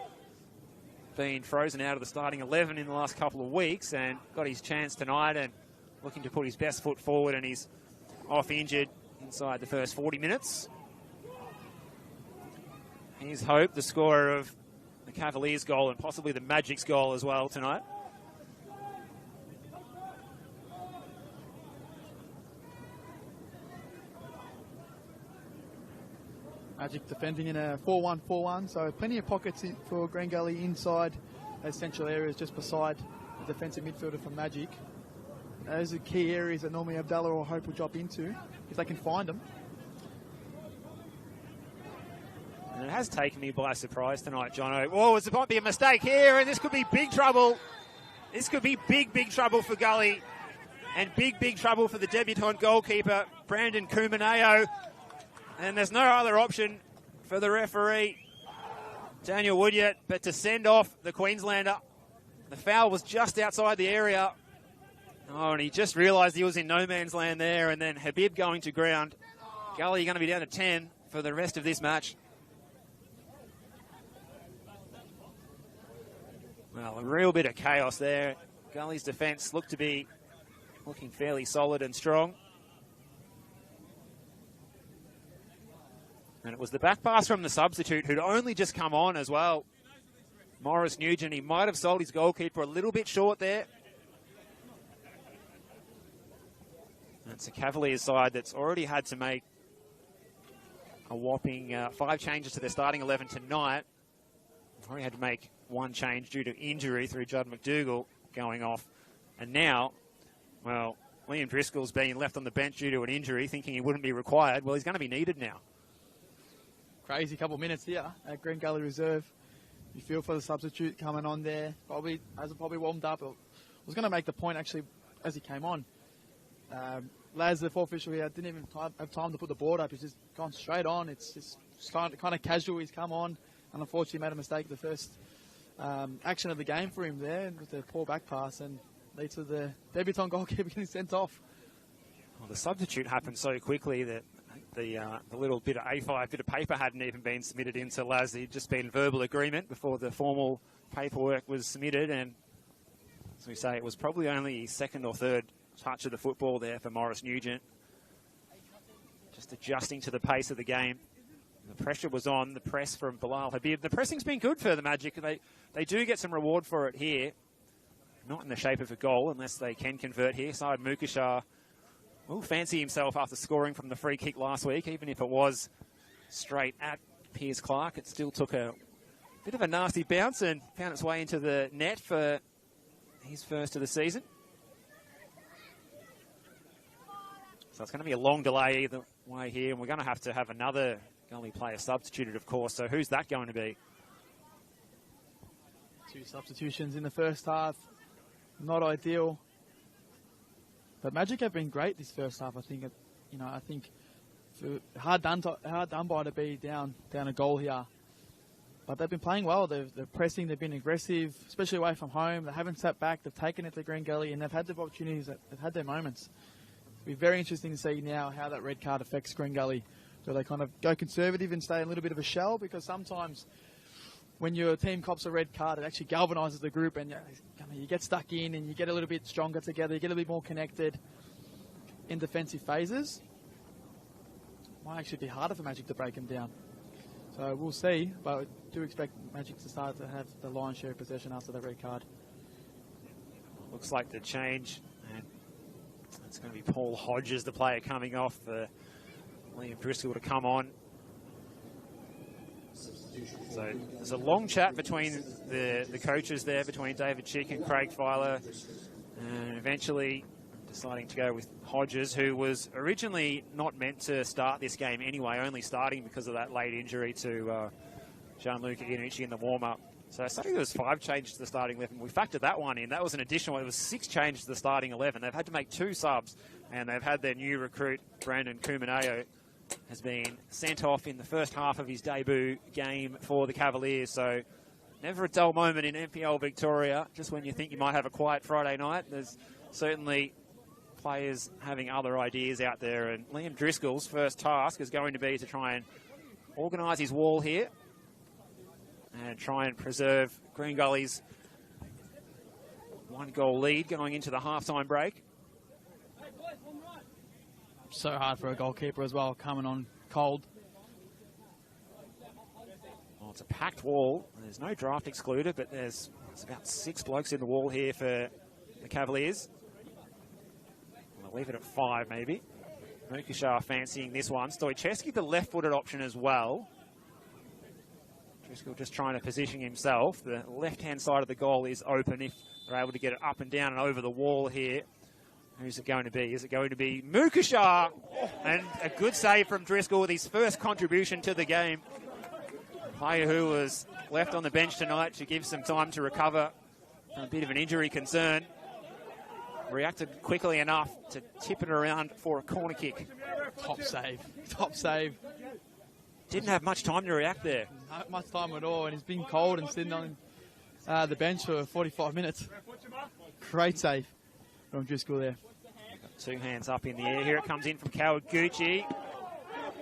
[SPEAKER 2] been frozen out of the starting 11 in the last couple of weeks and got his chance tonight and looking to put his best foot forward, and he's off injured inside the first 40 minutes. Here's Hope, the scorer of the Cavaliers goal and possibly the Magic's goal as well tonight.
[SPEAKER 3] Magic defending in a 4-1-4-1, so plenty of pockets for Green Gully inside those central areas just beside the defensive midfielder for Magic. Those are key areas that normally Abdallah or Hope will drop into if they can find them.
[SPEAKER 2] And it has taken me by surprise tonight, Jono. Oh, it might be a mistake here, and this could be big trouble. This could be big trouble for Gully, and big trouble for the debutant goalkeeper, Brandon Kumaneo. And there's no other option for the referee, Daniel Woodyard, but to send off the Queenslander. The foul was just outside the area. Oh, and he just realised he was in no man's land there, and then Habib going to ground. Gully going to be down to 10 for the rest of this match. Well, a real bit of chaos there. Gully's defence looked to be looking fairly solid and strong. And it was the back pass from the substitute who'd only just come on as well. Maurice Nugent, he might have sold his goalkeeper a little bit short there. That's a Cavaliers side that's already had to make a whopping 5 changes to their starting 11 tonight. Already had to make 1 change due to injury through Judd McDougall going off. And now, well, Liam Driscoll's being left on the bench due to an injury, thinking he wouldn't be required. Well, he's going to be needed now.
[SPEAKER 3] Crazy couple of minutes here at Green Gully Reserve. You feel for the substitute coming on there. Probably warmed up. I was going to make the point actually as he came on. Laz, the fourth official here, didn't even have time to put the board up. He's just gone straight on. It's just kind of casual. He's come on, and unfortunately made a mistake the first action of the game for him there with the poor back pass, and leads to the debutant goalkeeper getting sent off.
[SPEAKER 2] Well, the substitute happened so quickly that the little bit of A5 bit of paper hadn't even been submitted into Laz. He'd just been verbal agreement before the formal paperwork was submitted, and as we say, it was probably only his second or third touch of the football there for Maurice Nugent. Just adjusting to the pace of the game. The pressure was on, the press from Bilal Habib. The pressing's been good for the Magic. They do get some reward for it here. Not in the shape of a goal, unless they can convert here. Syed Mukashar will fancy himself after scoring from the free kick last week. Even if it was straight at Piers Clark, it still took a bit of a nasty bounce and found its way into the net for his first of the season. So it's going to be a long delay either way here, and we're going to have another Gully player substituted, of course. So who's that going to be?
[SPEAKER 3] 2 substitutions in the first half. Not ideal. But Magic have been great this first half. I think, I think hard done by to be down a goal here. But they've been playing well. They're pressing. They've been aggressive, especially away from home. They haven't sat back. They've taken it to Green Gully, and they've had the opportunities. They've had their moments. It'll be very interesting to see now how that red card affects Green Gully. Do they kind of go conservative and stay a little bit of a shell? Because sometimes when your team cops a red card, it actually galvanises the group, and you get stuck in and you get a little bit stronger together. You get a bit more connected in defensive phases. Might actually be harder for Magic to break them down. So we'll see, but I do expect Magic to start to have the lion's share of possession after the red card.
[SPEAKER 2] Looks like the change, and it's going to be Paul Hodges, the player coming off for Liam Driscoll to come on. So there's a long chat between the coaches there, between David Chick and Craig Filer, and eventually deciding to go with Hodges, who was originally not meant to start this game anyway, only starting because of that late injury to Gianluca Iannucci in the warm-up. So suddenly there was 5 changes to the starting 11. We factored that one in. That was an additional. It was 6 changes to the starting 11. They've had to make 2 subs, and they've had their new recruit, Brandon Kumaneo, has been sent off in the first half of his debut game for the Cavaliers. So never a dull moment in NPL Victoria. Just when you think you might have a quiet Friday night, there's certainly players having other ideas out there. And Liam Driscoll's first task is going to be to try and organise his wall here and try and preserve Green Gully's 1-goal lead going into the halftime break.
[SPEAKER 3] So hard for a goalkeeper as well, coming on cold.
[SPEAKER 2] Well, it's a packed wall. There's no draft excluded, but there's about 6 blokes in the wall here for the Cavaliers. I'll leave it at 5, maybe. Mukashar fancying this one. Stoichevsky, the left-footed option as well. Driscoll just trying to position himself. The left-hand side of the goal is open if they're able to get it up and down and over the wall here. Who's it going to be? Is it going to be Mukashar? And a good save from Driscoll with his first contribution to the game. A player who was left on the bench tonight to give some time to recover from a bit of an injury concern. Reacted quickly enough to tip it around for a corner kick.
[SPEAKER 3] Top save. Top save.
[SPEAKER 2] Didn't have much time to react there.
[SPEAKER 3] Not much time at all, and he's been cold and sitting on the bench for 45 minutes. Great save from Driscoll there.
[SPEAKER 2] 2 hands up in the air. Here it comes in from Kawaguchi.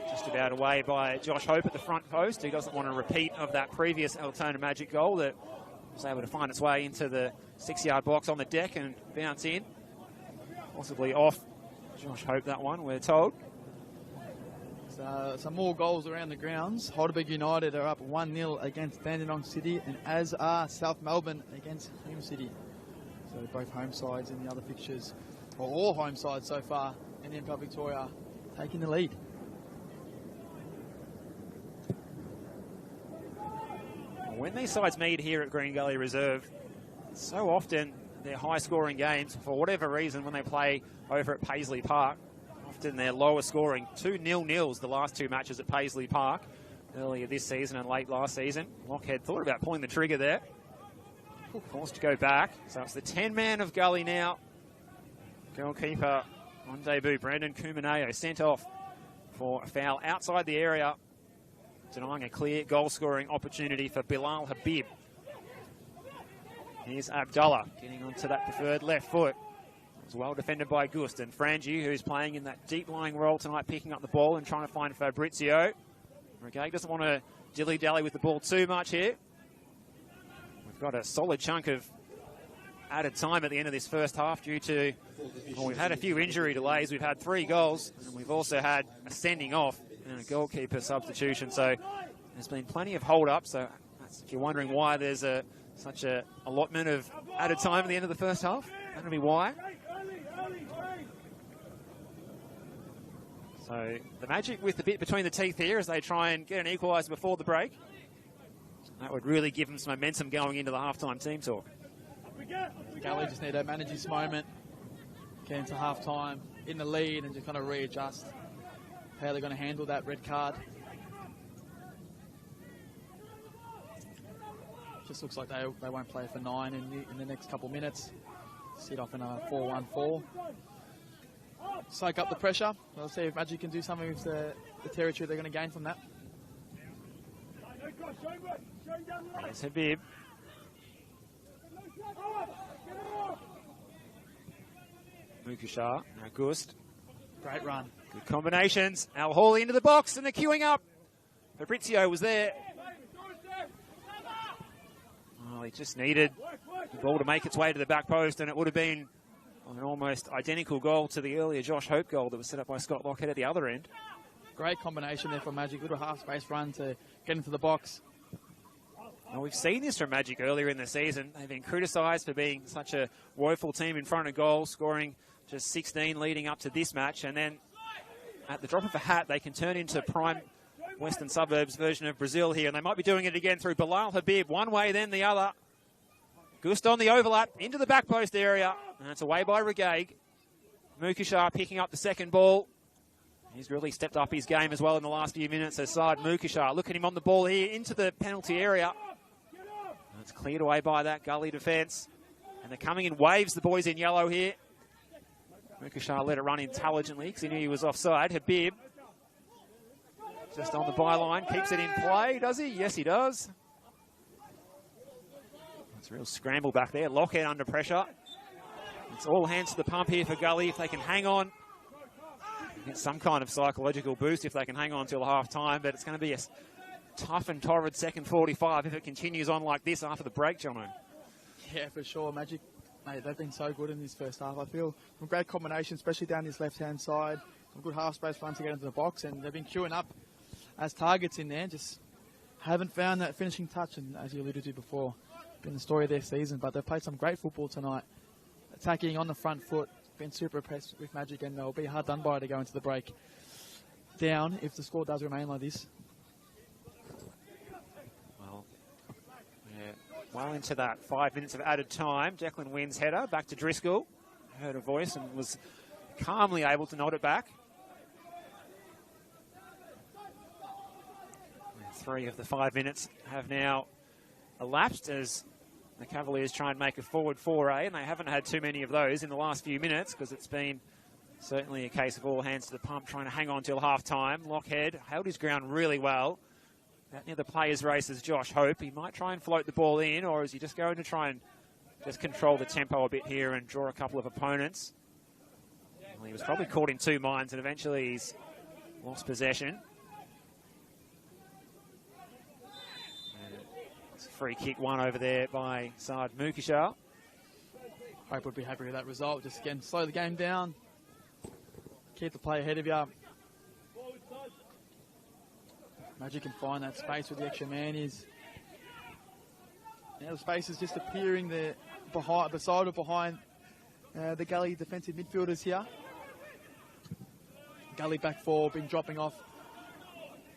[SPEAKER 2] Just about away by Josh Hope at the front post, who doesn't want a repeat of that previous Altona Magic goal that was able to find its way into the 6-yard box on the deck and bounce in. Possibly off Josh Hope, that one, we're told.
[SPEAKER 3] Some more goals around the grounds. Heidelberg United are up 1-0 against Dandenong City, and as are South Melbourne against Hume City. So both home sides in the other fixtures, or all home sides so far in NPL Victoria, taking the lead.
[SPEAKER 2] When these sides meet here at Green Gully Reserve, so often they're high-scoring games. For whatever reason, when they play over at Paisley Park, often they're lower scoring. 2 0-0s the last 2 matches at Paisley Park earlier this season and late last season. Lockhead thought about pulling the trigger there. Forced to go back. So it's the 10-man of Gully now. Goalkeeper on debut, Brandon Kumaneo, sent off for a foul outside the area, denying a clear goal-scoring opportunity for Bilal Habib. Here's Abdullah getting onto that preferred left foot. It was well defended by Gust, and Frangi, who's playing in that deep-lying role tonight, picking up the ball and trying to find Fabrizio. Regay doesn't want to dilly-dally with the ball too much here. We've got a solid chunk of added time at the end of this first half due to, well, we've had a few injury delays. We've had 3 goals, and we've also had a sending off and a goalkeeper substitution. So there's been plenty of hold-up. So if you're wondering why there's such a allotment of added time at the end of the first half, that'll be why. So the Magic with the bit between the teeth here as they try and get an equaliser before the break. That would really give them some momentum going into the halftime team talk.
[SPEAKER 3] Gully just need to manage this moment, get into halftime, in the lead, and just kind of readjust how they're going to handle that red card. Just looks like they won't play for 9 in the next couple of minutes. Sit off in a 4-1-4. Soak up the pressure. We'll see if Magic can do something with the territory they're going to gain from that.
[SPEAKER 2] There's Habib. Mukushar, now Gust.
[SPEAKER 3] Great run.
[SPEAKER 2] Good combinations. Al Hawley into the box and they're queuing up. Fabrizio was there. Oh, he just needed the ball to make its way to the back post, and it would have been an almost identical goal to the earlier Josh Hope goal that was set up by Scott Lockhead at the other end.
[SPEAKER 3] Great combination there for Magic. Little half-space run to get into the box.
[SPEAKER 2] Now, we've seen this from Magic earlier in the season. They've been criticised for being such a woeful team in front of goal, scoring just 16 leading up to this match. And then at the drop of a hat, they can turn into prime Western Suburbs version of Brazil here. And they might be doing it again through Bilal Habib. One way, then the other. Gust on the overlap into the back post area. And it's away by Regay. Mukushar picking up the second ball. He's really stepped up his game as well in the last few minutes. Aside Mukushar, look at him on the ball here into the penalty area. And it's cleared away by that Gully defence. And they're coming in waves, the boys in yellow here. Mukushar let it run intelligently because he knew he was offside. Habib just on the byline, keeps it in play, does he? Yes, he does. It's a real scramble back there. Lockhead under pressure. It's all hands to the pump here for Gully. If they can hang on, get some kind of psychological boost if they can hang on till half-time, but it's going to be a tough and torrid second 45 if it continues on like this after the break, Jono.
[SPEAKER 3] Yeah, for sure. Magic, mate, they've been so good in this first half. I feel some great combination, especially down this left-hand side. Some good half-space run to get into the box, and they've been queuing up as targets in there. Just haven't found that finishing touch, and as you alluded to before, been the story of their season. But they've played some great football tonight, attacking on the front foot. Been super impressed with Magic, and they'll be hard done by to go into the break down if the score does remain like this.
[SPEAKER 2] Well, yeah, well into that 5 minutes of added time. Declan wins header back to Driscoll. Heard a voice and was calmly able to nod it back. And 3 of the 5 minutes have now elapsed as the Cavaliers try and make a forward foray, and they haven't had too many of those in the last few minutes because it's been certainly a case of all hands to the pump, trying to hang on till half-time. Lockhead held his ground really well. That near the players' race is Josh Hope. He might try and float the ball in, or is he just going to try and just control the tempo a bit here and draw a couple of opponents? Well, he was probably caught in 2 minds, and eventually he's lost possession. Free kick one over there by Saad Mukushar.
[SPEAKER 3] Hope would be happy with that result. Just again, slow the game down. Keep the play ahead of you. Magic can find that space where the extra man is. Now the space is just appearing there beside or behind the Gully defensive midfielders here. Gully back four, been dropping off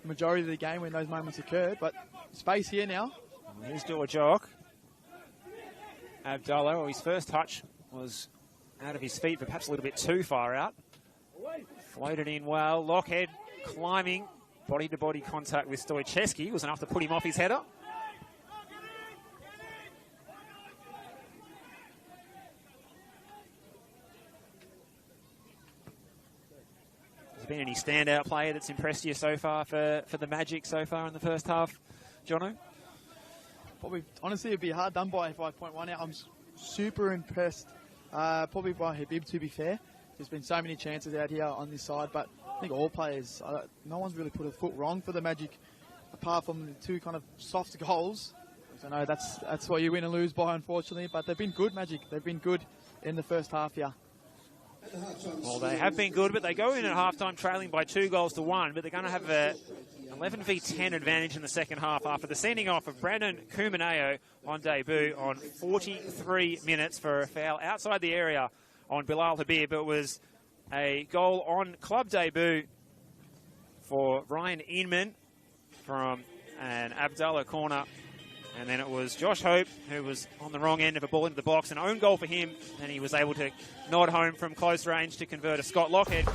[SPEAKER 3] the majority of the game when those moments occurred, but space here now.
[SPEAKER 2] Here's Dulajok. Abdullah, well, his first touch was out of his feet, but perhaps a little bit too far out. Floated in well. Lockhead climbing, body-to-body contact with Stoichevsky was enough to put him off his header. Has there been any standout player that's impressed you so far for the Magic so far in the first half, Jono?
[SPEAKER 3] Probably, honestly, it'd be hard done by if I point one out. I'm super impressed, probably by Habib, to be fair. There's been so many chances out here on this side, but I think all players, no one's really put a foot wrong for the Magic, apart from the two kind of soft goals. I know that's what you win and lose by, unfortunately, but they've been good, Magic. They've been good in the first half here.
[SPEAKER 2] Well, they have been good, but they go in at halftime trailing by 2-1, but they're going to have a 11 v 10 advantage in the second half after the sending off of Brandon Kumaneo on debut on 43 minutes for a foul outside the area on Bilal Habib. It was a goal on club debut for Ryan Inman from an Abdullah corner. And then it was Josh Hope, who was on the wrong end of a ball into the box. An own goal for him, and he was able to nod home from close range to convert a Scott Lockhead.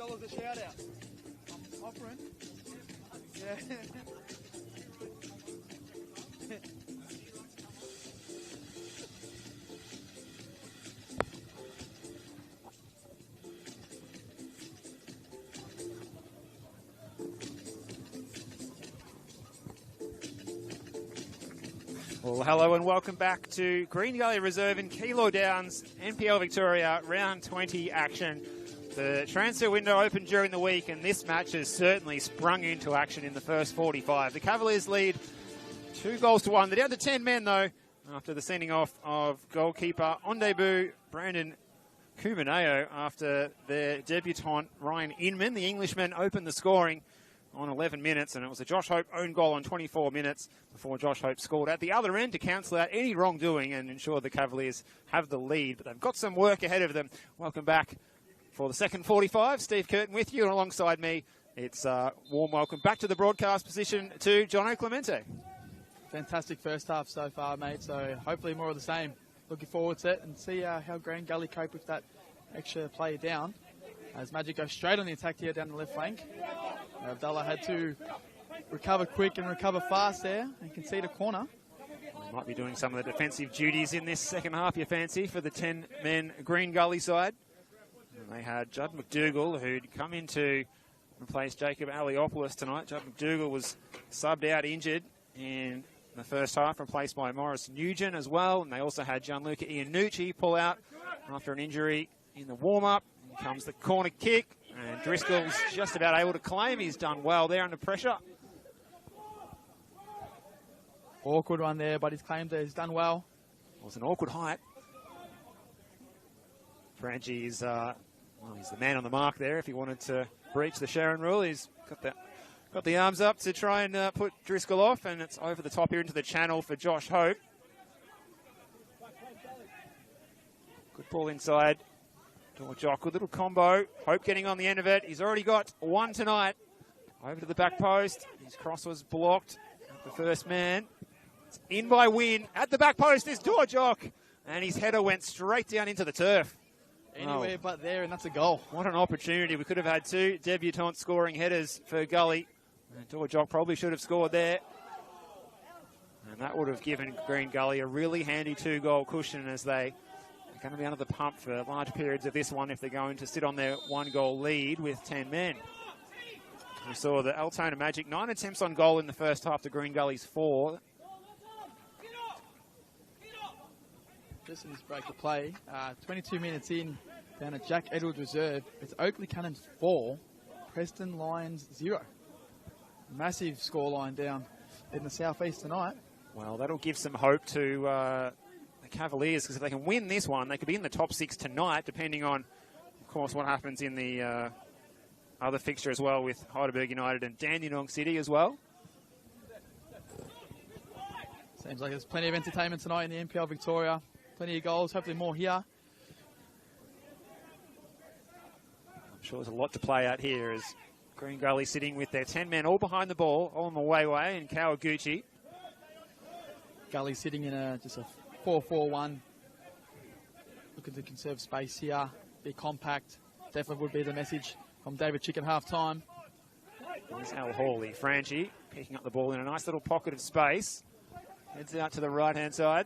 [SPEAKER 3] $10 a shout out. I'm offering. Yeah.
[SPEAKER 2] Well, hello and welcome back to Green Gully Reserve in Keilor Downs, NPL Victoria, round 20 action. The transfer window opened during the week, and this match has certainly sprung into action in the first 45. The Cavaliers lead 2-1. They're down to 10 men, though, after the sending off of goalkeeper on debut Brandon Cumaneo after their debutant Ryan Inman. The Englishman opened the scoring on 11 minutes, and it was a Josh Hope own goal on 24 minutes before Josh Hope scored at the other end to cancel out any wrongdoing and ensure the Cavaliers have the lead. But they've got some work ahead of them. Welcome back for the second 45. Steve Curtin with you, and alongside me, it's a warm welcome back to the broadcast position to John Clemente.
[SPEAKER 3] Fantastic first half so far, mate, so hopefully more of the same. Looking forward to it and see how Green Gully cope with that extra player down. As Magic goes straight on the attack here down the left flank. Abdullah had to recover quick and recover fast there and concede a corner.
[SPEAKER 2] Might be doing some of the defensive duties in this second half, you fancy, for the 10-men Green Gully side. And they had Judd McDougall, who'd come in to replace Jacob Aliopoulos tonight. Judd McDougall was subbed out injured in the first half, replaced by Morris Nugent as well. And they also had Gianluca Iannucci pull out after an injury in the warm-up. Here comes the corner kick, and Driscoll's just about able to claim. He's done well there under pressure.
[SPEAKER 3] Awkward one there, but he's claimed that he's done well.
[SPEAKER 2] It was an awkward height. Franchi's, well, he's the man on the mark there. If he wanted to breach the Sharon rule, he's got the arms up to try and put Driscoll off, and it's over the top here into the channel for Josh Hope. Good ball inside. Jock, good little combo. Hope getting on the end of it. He's already got one tonight. Over to the back post. His cross was blocked at the first man. It's in by Wynn. At the back post is Dorjock. And his header went straight down into the turf.
[SPEAKER 3] Anywhere but there, and that's a goal.
[SPEAKER 2] What an opportunity. We could have had two debutant scoring headers for Gully. Dorjock probably should have scored there. And that would have given Green Gully a really handy 2-goal cushion, as they are going to be under the pump for large periods of this one if they're going to sit on their 1-goal lead with 10 men. We saw the Altona Magic 9 attempts on goal in the first half to Green Gully's 4.
[SPEAKER 3] Just in this break of play, 22 minutes in, down at Jack Edwards Reserve. It's Oakley Cannons 4, Preston Lions 0. Massive scoreline down in the southeast tonight.
[SPEAKER 2] Well, that'll give some hope to the Cavaliers, because if they can win this one, they could be in the top 6 tonight, depending on, of course, what happens in the other fixture as well with Heidelberg United and Dandenong City as well.
[SPEAKER 3] Seems like there's plenty of entertainment tonight in the NPL Victoria. Plenty of goals, hopefully more here.
[SPEAKER 2] I'm sure there's a lot to play out here as Green Gully sitting with their 10 men all behind the ball, all on the way and Kawaguchi.
[SPEAKER 3] Gully sitting in just a 4-4-1. Looking to conserve space here, be compact. Definitely would be the message from David Chick at half-time.
[SPEAKER 2] There's Al Hawley. Franchi picking up the ball in a nice little pocket of space. Heads out to the right-hand side.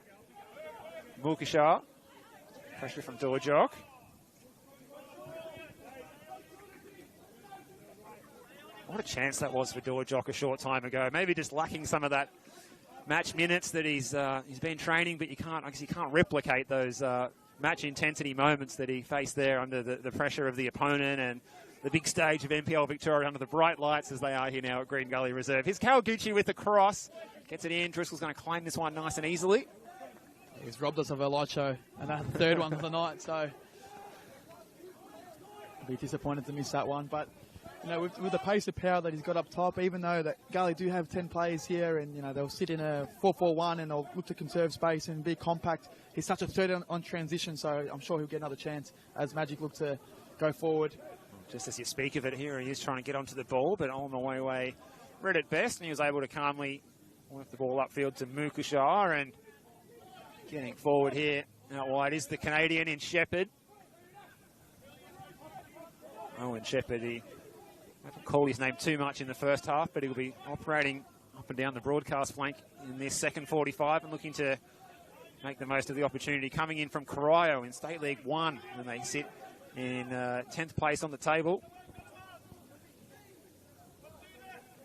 [SPEAKER 2] Mukashar. Pressure from Dorjock. What a chance that was for Dorjock a short time ago. Maybe just lacking some of that match minutes that he's been training, but you can't replicate those match intensity moments that he faced there under the pressure of the opponent and the big stage of NPL Victoria under the bright lights as they are here now at Green Gully Reserve. Here's Kawaguchi with the cross. Gets it in. Driscoll's going to claim this one nice and easily.
[SPEAKER 3] He's robbed us of a light show, and that third one of the night, so I'll be disappointed to miss that one. But, you know, with the pace of power that he's got up top, even though that Gully do have 10 players here and, you know, they'll sit in a 4-4-1 and they'll look to conserve space and be compact, he's such a threat on transition, so I'm sure he'll get another chance as Magic look to go forward.
[SPEAKER 2] Just as you speak of it here, he is trying to get onto the ball, but on the way read it best, and he was able to calmly work the ball upfield to Mukashar, and getting forward here out wide is the Canadian in Shepherd. Owen Shepherd. He haven't called his name too much in the first half, but he'll be operating up and down the broadcast flank in this second 45 and looking to make the most of the opportunity. Coming in from Corio in State League 1, and they sit in 10th place on the table.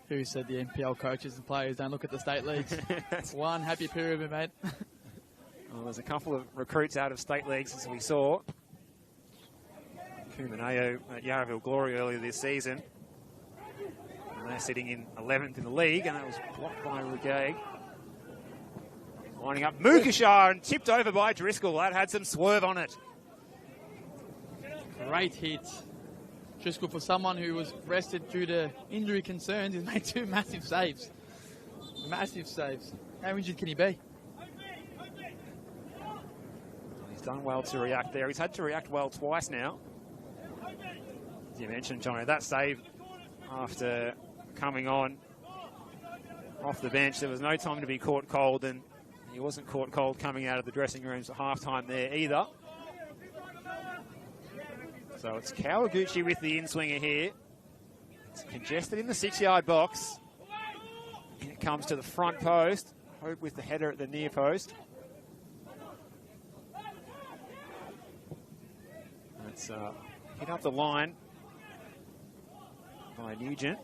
[SPEAKER 3] Who said the NPL coaches and players don't look at the state leagues? One happy period, mate.
[SPEAKER 2] Well, there's a couple of recruits out of state leagues, as we saw. Kumaneo at Yarraville Glory earlier this season. And they're sitting in 11th in the league, and that was blocked by Regay. Winding up Mukashar and tipped over by Driscoll. That had some swerve on it.
[SPEAKER 3] Great hit. Driscoll, for someone who was rested due to injury concerns, he's made 2 massive saves. Massive saves. How injured can he be?
[SPEAKER 2] He's done well to react there. He's had to react well twice now. As you mentioned, Johnny, that save after coming on off the bench, there was no time to be caught cold, and he wasn't caught cold coming out of the dressing rooms at halftime there either. So it's Kawaguchi with the in-swinger here. It's congested in the 6-yard box. And it comes to the front post. Hope with the header at the near post. It's hit up the line by Nugent.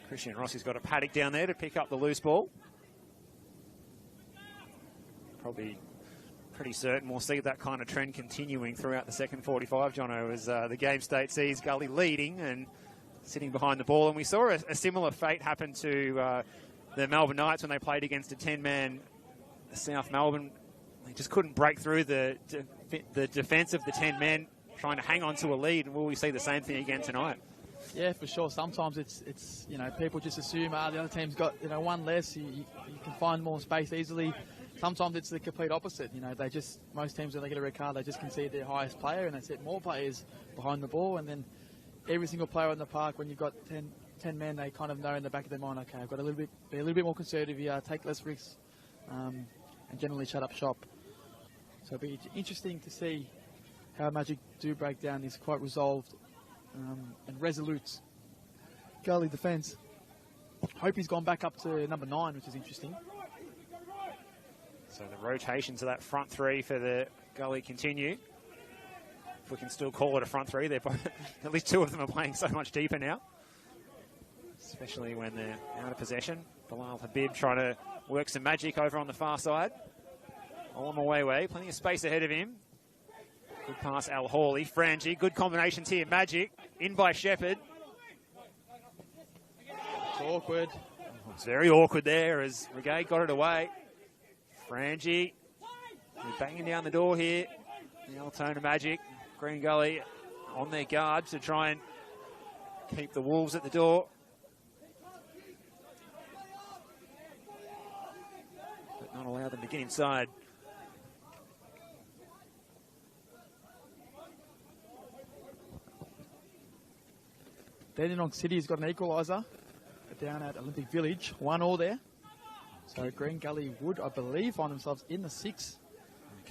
[SPEAKER 2] Christian Rossi's got a paddock down there to pick up the loose ball. Probably pretty certain we'll see that kind of trend continuing throughout the second 45, Jono, as the game state sees Gully leading and sitting behind the ball. And we saw a similar fate happen to the Melbourne Knights when they played against a 10-man South Melbourne. They just couldn't break through the defence of the 10 men, trying to hang on to a lead. And will we see the same thing again tonight?
[SPEAKER 3] Yeah, for sure. Sometimes it's you know, people just assume the other team's got, you know, one less. You can find more space easily. Sometimes it's the complete opposite. You know, most teams when they get a red card, they just concede their highest player and they set more players behind the ball. And then every single player in the park, when you've got 10 men, they kind of know in the back of their mind, okay, I've got be a little bit more conservative here, take less risks, and generally shut up shop. So it'll be interesting to see how Magic do break down this quite resolved and resolute Gully defence. Hope he's gone back up to number 9, which is interesting.
[SPEAKER 2] So the rotations of that front three for the Gully continue. If we can still call it a front three, they're both, at least 2 of them are playing so much deeper now, especially when they're out of possession. Bilal Habib trying to work some magic over on the far side. Olamawewe, plenty of space ahead of him. Good pass, Al Hawley. Frangie, good combinations here. Magic, in by Shepherd.
[SPEAKER 3] It's awkward.
[SPEAKER 2] It's very awkward there as Regay got it away. Frangie, banging down the door here. The Altona Magic, Green Gully on their guard to try and keep the Wolves at the door. But not allow them to get inside.
[SPEAKER 3] Dandenong City's got an equaliser down at Olympic Village. 1-1 there. So Green Gully would, I believe, find themselves in the 6.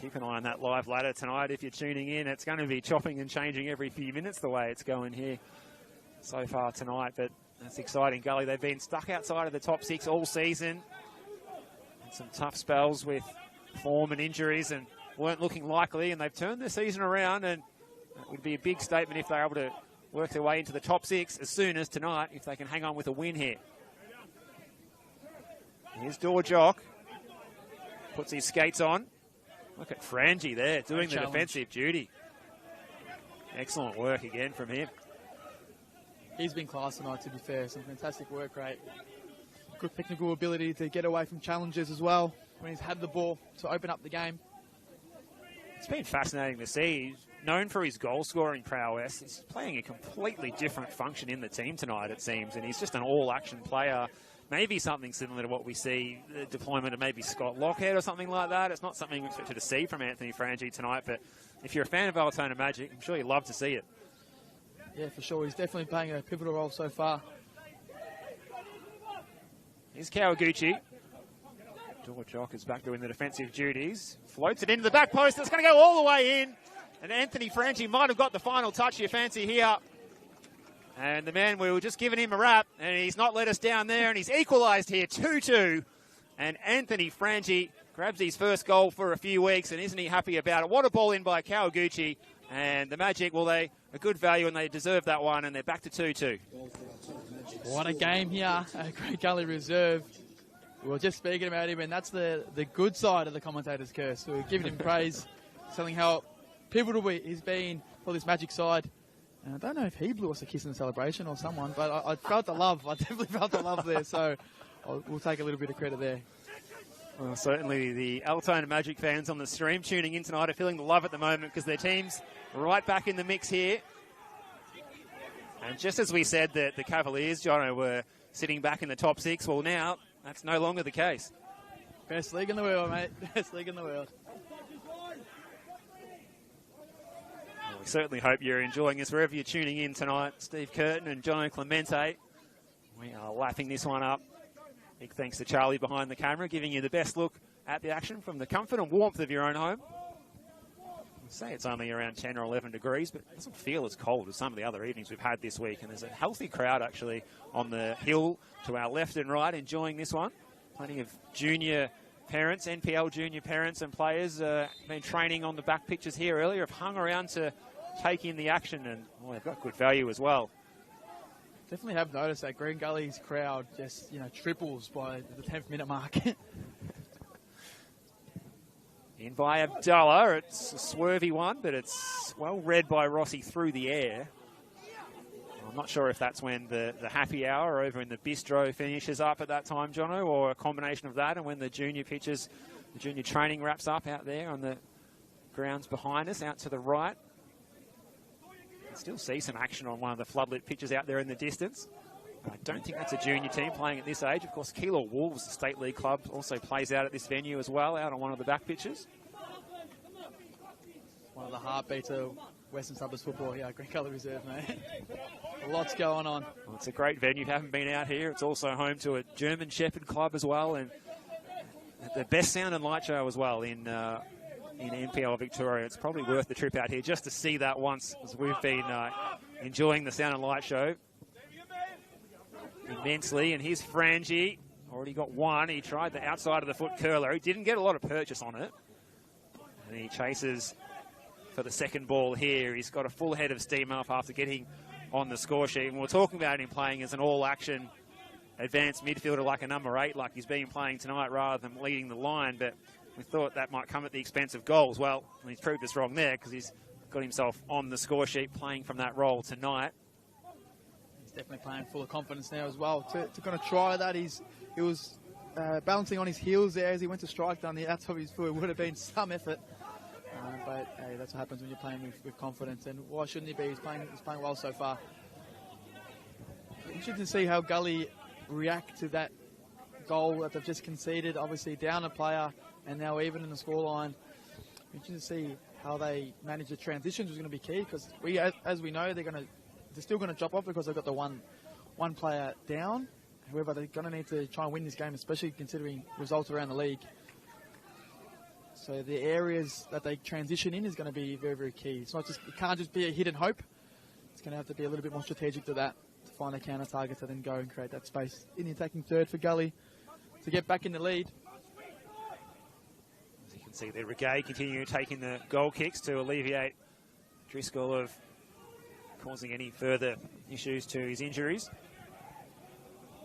[SPEAKER 2] Keep an eye on that live ladder tonight if you're tuning in. It's going to be chopping and changing every few minutes the way it's going here so far tonight. But that's exciting. Gully, they've been stuck outside of the top 6 all season. Had some tough spells with form and injuries and weren't looking likely. And they've turned their season around, and it would be a big statement if they're able to work their way into the top 6 as soon as tonight, if they can hang on with a win here. Here's Dorjock. Puts his skates on. Look at Frangie there, doing the defensive duty. Excellent work again from him.
[SPEAKER 3] He's been class tonight, to be fair. Some fantastic work rate. Good technical ability to get away from challenges as well when he's had the ball to open up the game.
[SPEAKER 2] It's been fascinating to see. He's known for his goal-scoring prowess. He's playing a completely different function in the team tonight, it seems, and he's just an all-action player. Maybe something similar to what we see, the deployment of maybe Scott Lockhead or something like that. It's not something we expected to see from Anthony Frangie tonight, but if you're a fan of Altona Magic, I'm sure you'd love to see it.
[SPEAKER 3] Yeah, for sure. He's definitely playing a pivotal role so far.
[SPEAKER 2] Here's Kawaguchi. Dorjock is back doing the defensive duties. Floats it into the back post. It's going to go all the way in. And Anthony Franchi might have got the final touch you fancy here. And the man, we were just giving him a rap, and he's not let us down there, and he's equalised here, 2-2. And Anthony Franchi grabs his first goal for a few weeks, and isn't he happy about it? What a ball in by Kawaguchi. And the Magic, well, they a good value, and they deserve that one, and they're back to 2-2.
[SPEAKER 3] What a game here at Great Gully Reserve. We were just speaking about him, and that's the good side of the commentator's curse. We're giving him praise, telling how pivotal he's been for this Magic side. And I don't know if he blew us a kiss in the celebration or someone, but I felt the love. I definitely felt the love there, so we'll take a little bit of credit there.
[SPEAKER 2] Well, certainly the Altona Magic fans on the stream tuning in tonight are feeling the love at the moment because their team's right back in the mix here. And just as we said that the Cavaliers, Jono, were sitting back in the top 6, well, now that's no longer the case.
[SPEAKER 3] Best league in the world, mate. Best league in the world.
[SPEAKER 2] Well, we certainly hope you're enjoying this wherever you're tuning in tonight. Steve Curtin and Jono Clemente. We are lapping this one up. Big thanks to Charlie behind the camera, giving you the best look at the action from the comfort and warmth of your own home. I'd say it's only around 10 or 11 degrees, but it doesn't feel as cold as some of the other evenings we've had this week. And there's a healthy crowd, actually, on the hill to our left and right enjoying this one. Plenty of junior parents, NPL junior parents and players been training on the back pitches here earlier, have hung around to take in the action, and well, they've got good value as well.
[SPEAKER 3] Definitely have noticed that Green Gully's crowd just, triples by the 10th minute mark.
[SPEAKER 2] In by Abdullah, it's a swervy one, but it's well read by Rossi through the air. I'm not sure if that's when the happy hour over in the bistro finishes up at that time, Jono, or a combination of that and when the junior pitches, the junior training wraps up out there on the grounds behind us, out to the right. You can still see some action on one of the floodlit pitches out there in the distance. I don't think that's a junior team playing at this age. Of course, Keilor Wolves, the state league club, also plays out at this venue as well, out on one of the back pitches.
[SPEAKER 3] One of the heartbeats of Western Suburbs football here, Green Gully Reserve, mate. Lots going on.
[SPEAKER 2] Well, it's a great venue. If you haven't been out here, it's also home to a German Shepherd club as well, and the best sound and light show as well in NPL Victoria. It's probably worth the trip out here just to see that once, as we've been enjoying the sound and light show immensely. And here's Frangi, already got one. He tried the outside of the foot curler. He didn't get a lot of purchase on it. And he chases for the second ball here. He's got a full head of steam up after getting on the score sheet. And we're talking about him playing as an all-action advanced midfielder like a number 8, like he's been playing tonight rather than leading the line. But we thought that might come at the expense of goals. Well, he's proved us wrong there because he's got himself on the score sheet playing from that role tonight.
[SPEAKER 3] Definitely playing full of confidence now as well. To kind of try that, he was balancing on his heels there as he went to strike down the outside of his foot. It would have been some effort. But hey, that's what happens when you're playing with confidence. And why shouldn't he be? He's playing well so far. Interesting to see how Gully react to that goal that they've just conceded. Obviously down a player and now even in the scoreline. Interesting to see how they manage the transitions is going to be key, because as we know, they're still going to drop off because they've got the one player down. However, they're going to need to try and win this game, especially considering results around the league. So the areas that they transition in is going to be very, very key. It can't just be a hit and hope. It's going to have to be a little bit more strategic to that, to find a counter target to then go and create that space in the attacking third for Gully to get back in the lead.
[SPEAKER 2] As you can see there, Regay continuing taking the goal kicks to alleviate Driscoll of causing any further issues to his injuries.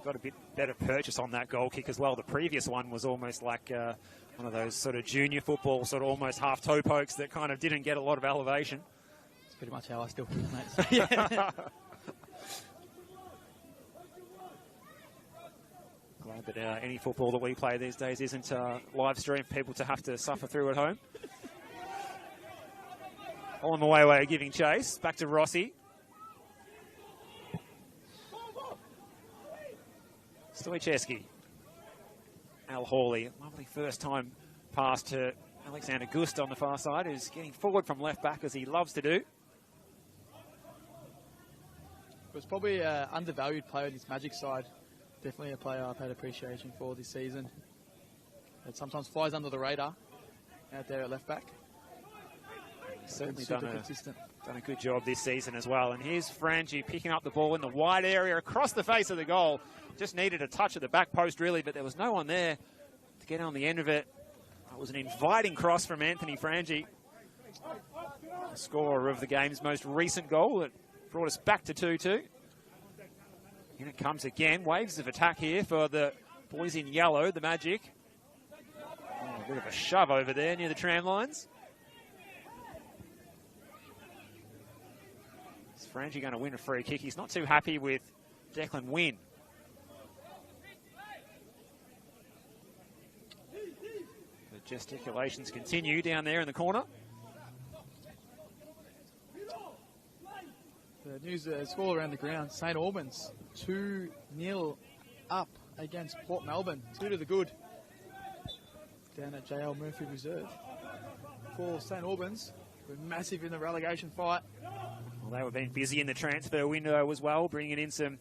[SPEAKER 2] Got a bit better purchase on that goal kick as well. The previous one was almost like one of those sort of junior football, sort of almost half toe pokes that kind of didn't get a lot of elevation.
[SPEAKER 3] That's pretty much how I still feel, mate. So, yeah.
[SPEAKER 2] Glad that any football that we play these days isn't live stream for people to have to suffer through at home. Olamuwewe giving chase. Back to Rossi. Stoicheski. Al Hawley, lovely first time pass to Alexander Gust on the far side, who's getting forward from left back as he loves to do.
[SPEAKER 3] It was probably an undervalued player in this Magic side. Definitely a player I've had appreciation for this season. It sometimes flies under the radar out there at left back.
[SPEAKER 2] Certainly
[SPEAKER 3] super
[SPEAKER 2] done
[SPEAKER 3] consistent.
[SPEAKER 2] a good job this season as well. And here's Frangie picking up the ball in the wide area across the face of the goal. Just needed a touch at the back post, really, but there was no one there to get on the end of it. It was an inviting cross from Anthony Frangie, the scorer of the game's most recent goal that brought us back to 2-2. In it comes again. Waves of attack here for the boys in yellow, the Magic. Oh, a bit of a shove over there near the tram lines. Is Frangie going to win a free kick? He's not too happy with Declan Wynn. The gesticulations continue down there in the corner.
[SPEAKER 3] The news is all around the ground. St Albans 2-0 up against Port Melbourne. 2 to the good. Down at JL Murphy Reserve. For St Albans, we're massive in the relegation fight.
[SPEAKER 2] Well, they were being busy in the transfer window as well, bringing in some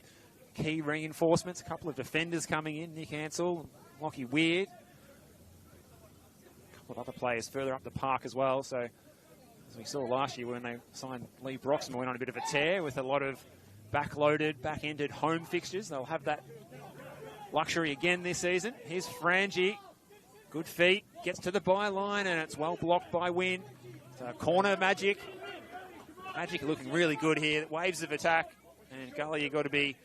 [SPEAKER 2] key reinforcements. A couple of defenders coming in, Nick Ansell, Lockie Weird. A couple of other players further up the park as well. So, as we saw last year when they signed Lee Broxman, went on a bit of a tear with a lot of back-loaded, back-ended home fixtures. They'll have that luxury again this season. Here's Frangie. Good feet, gets to the byline, and it's well blocked by Wynn. So corner Magic. Magic looking really good here. Waves of attack. And Gully, you've got to be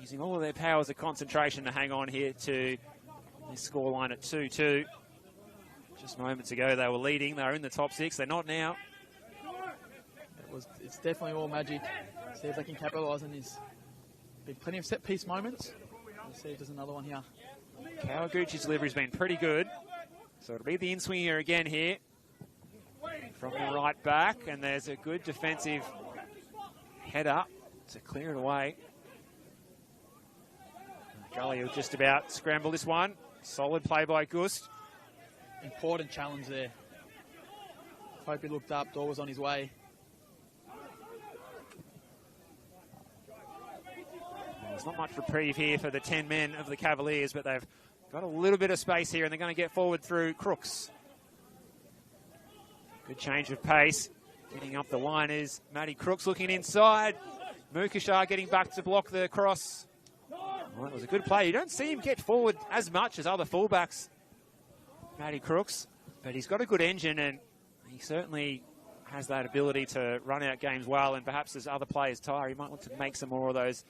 [SPEAKER 2] using all of their powers of concentration to hang on here to this scoreline at 2-2. Just moments ago they were leading. They were in the top 6. They're not now.
[SPEAKER 3] It's definitely all Magic. See if they can capitalise on this. Been plenty of set-piece moments. Let's see if there's another one here.
[SPEAKER 2] Kawaguchi's delivery's been pretty good. So it'll be the in-swinger again here. From the right back, and there's a good defensive head up to clear it away. Gully will just about scramble this one. Solid play by Gust.
[SPEAKER 3] Important challenge there. Hope he looked up, Door was on his way.
[SPEAKER 2] There's not much reprieve here for the 10 men of the Cavaliers, but they've got a little bit of space here, and they're going to get forward through Crooks. Good change of pace. Getting up the line is Matty Crooks looking inside. Mukashar getting back to block the cross. Well, it was a good play. You don't see him get forward as much as other fullbacks, Matty Crooks, but he's got a good engine, and he certainly has that ability to run out games well, and perhaps as other players tire, he might want to make some more of those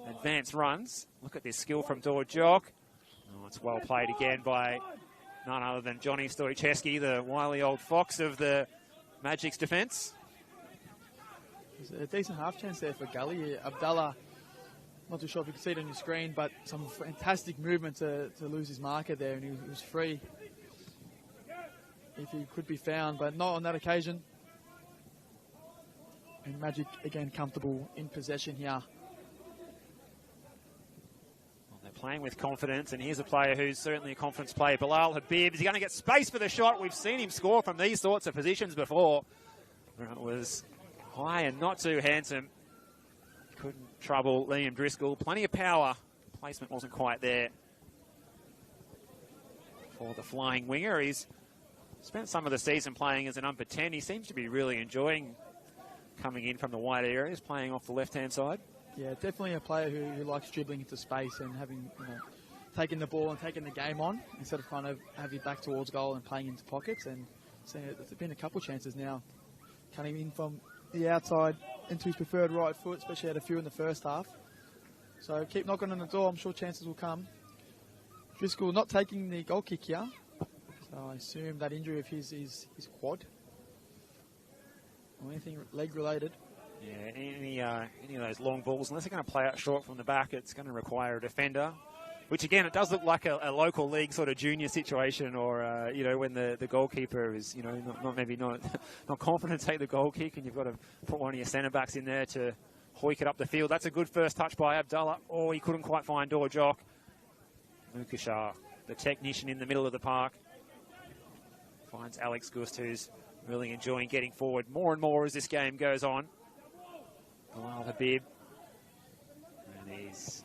[SPEAKER 2] advanced runs. Look at this skill from Dorjock. Oh, it's well played again by none other than Johnny Stoicheski, the wily old fox of the Magic's defence.
[SPEAKER 3] There's a decent half chance there for Gully. Abdallah, not too sure if you can see it on your screen, but some fantastic movement to lose his marker there, and he was free if he could be found, but not on that occasion. And Magic, again, comfortable in possession here.
[SPEAKER 2] Playing with confidence, and here's a player who's certainly a confidence player, Bilal Habib. Is he going to get space for the shot? We've seen him score from these sorts of positions before. It was high and not too handsome. Couldn't trouble Liam Driscoll. Plenty of power. Placement wasn't quite there for the flying winger. He's spent some of the season playing as a number 10. He seems to be really enjoying coming in from the wide areas, playing off the left-hand side. Yeah,
[SPEAKER 3] definitely a player who likes dribbling into space and having, taking the ball and taking the game on instead of kind of have you back towards goal and playing into pockets. And there's been a couple chances now coming in from the outside into his preferred right foot, especially had a few in the first half. So keep knocking on the door. I'm sure chances will come. Driscoll not taking the goal kick here. So I assume that injury of his is his quad or anything leg related.
[SPEAKER 2] Yeah, any of those long balls, unless they're going to play out short from the back, it's going to require a defender. Which, again, it does look like a local league sort of junior situation, or, when the goalkeeper is, not confident to take the goal kick, and you've got to put one of your centre-backs in there to hoik it up the field. That's a good first touch by Abdallah. Oh, he couldn't quite find Dorjock. Mukashar, the technician in the middle of the park, finds Alex Gust, who's really enjoying getting forward more and more as this game goes on. Bilal Habib, and he's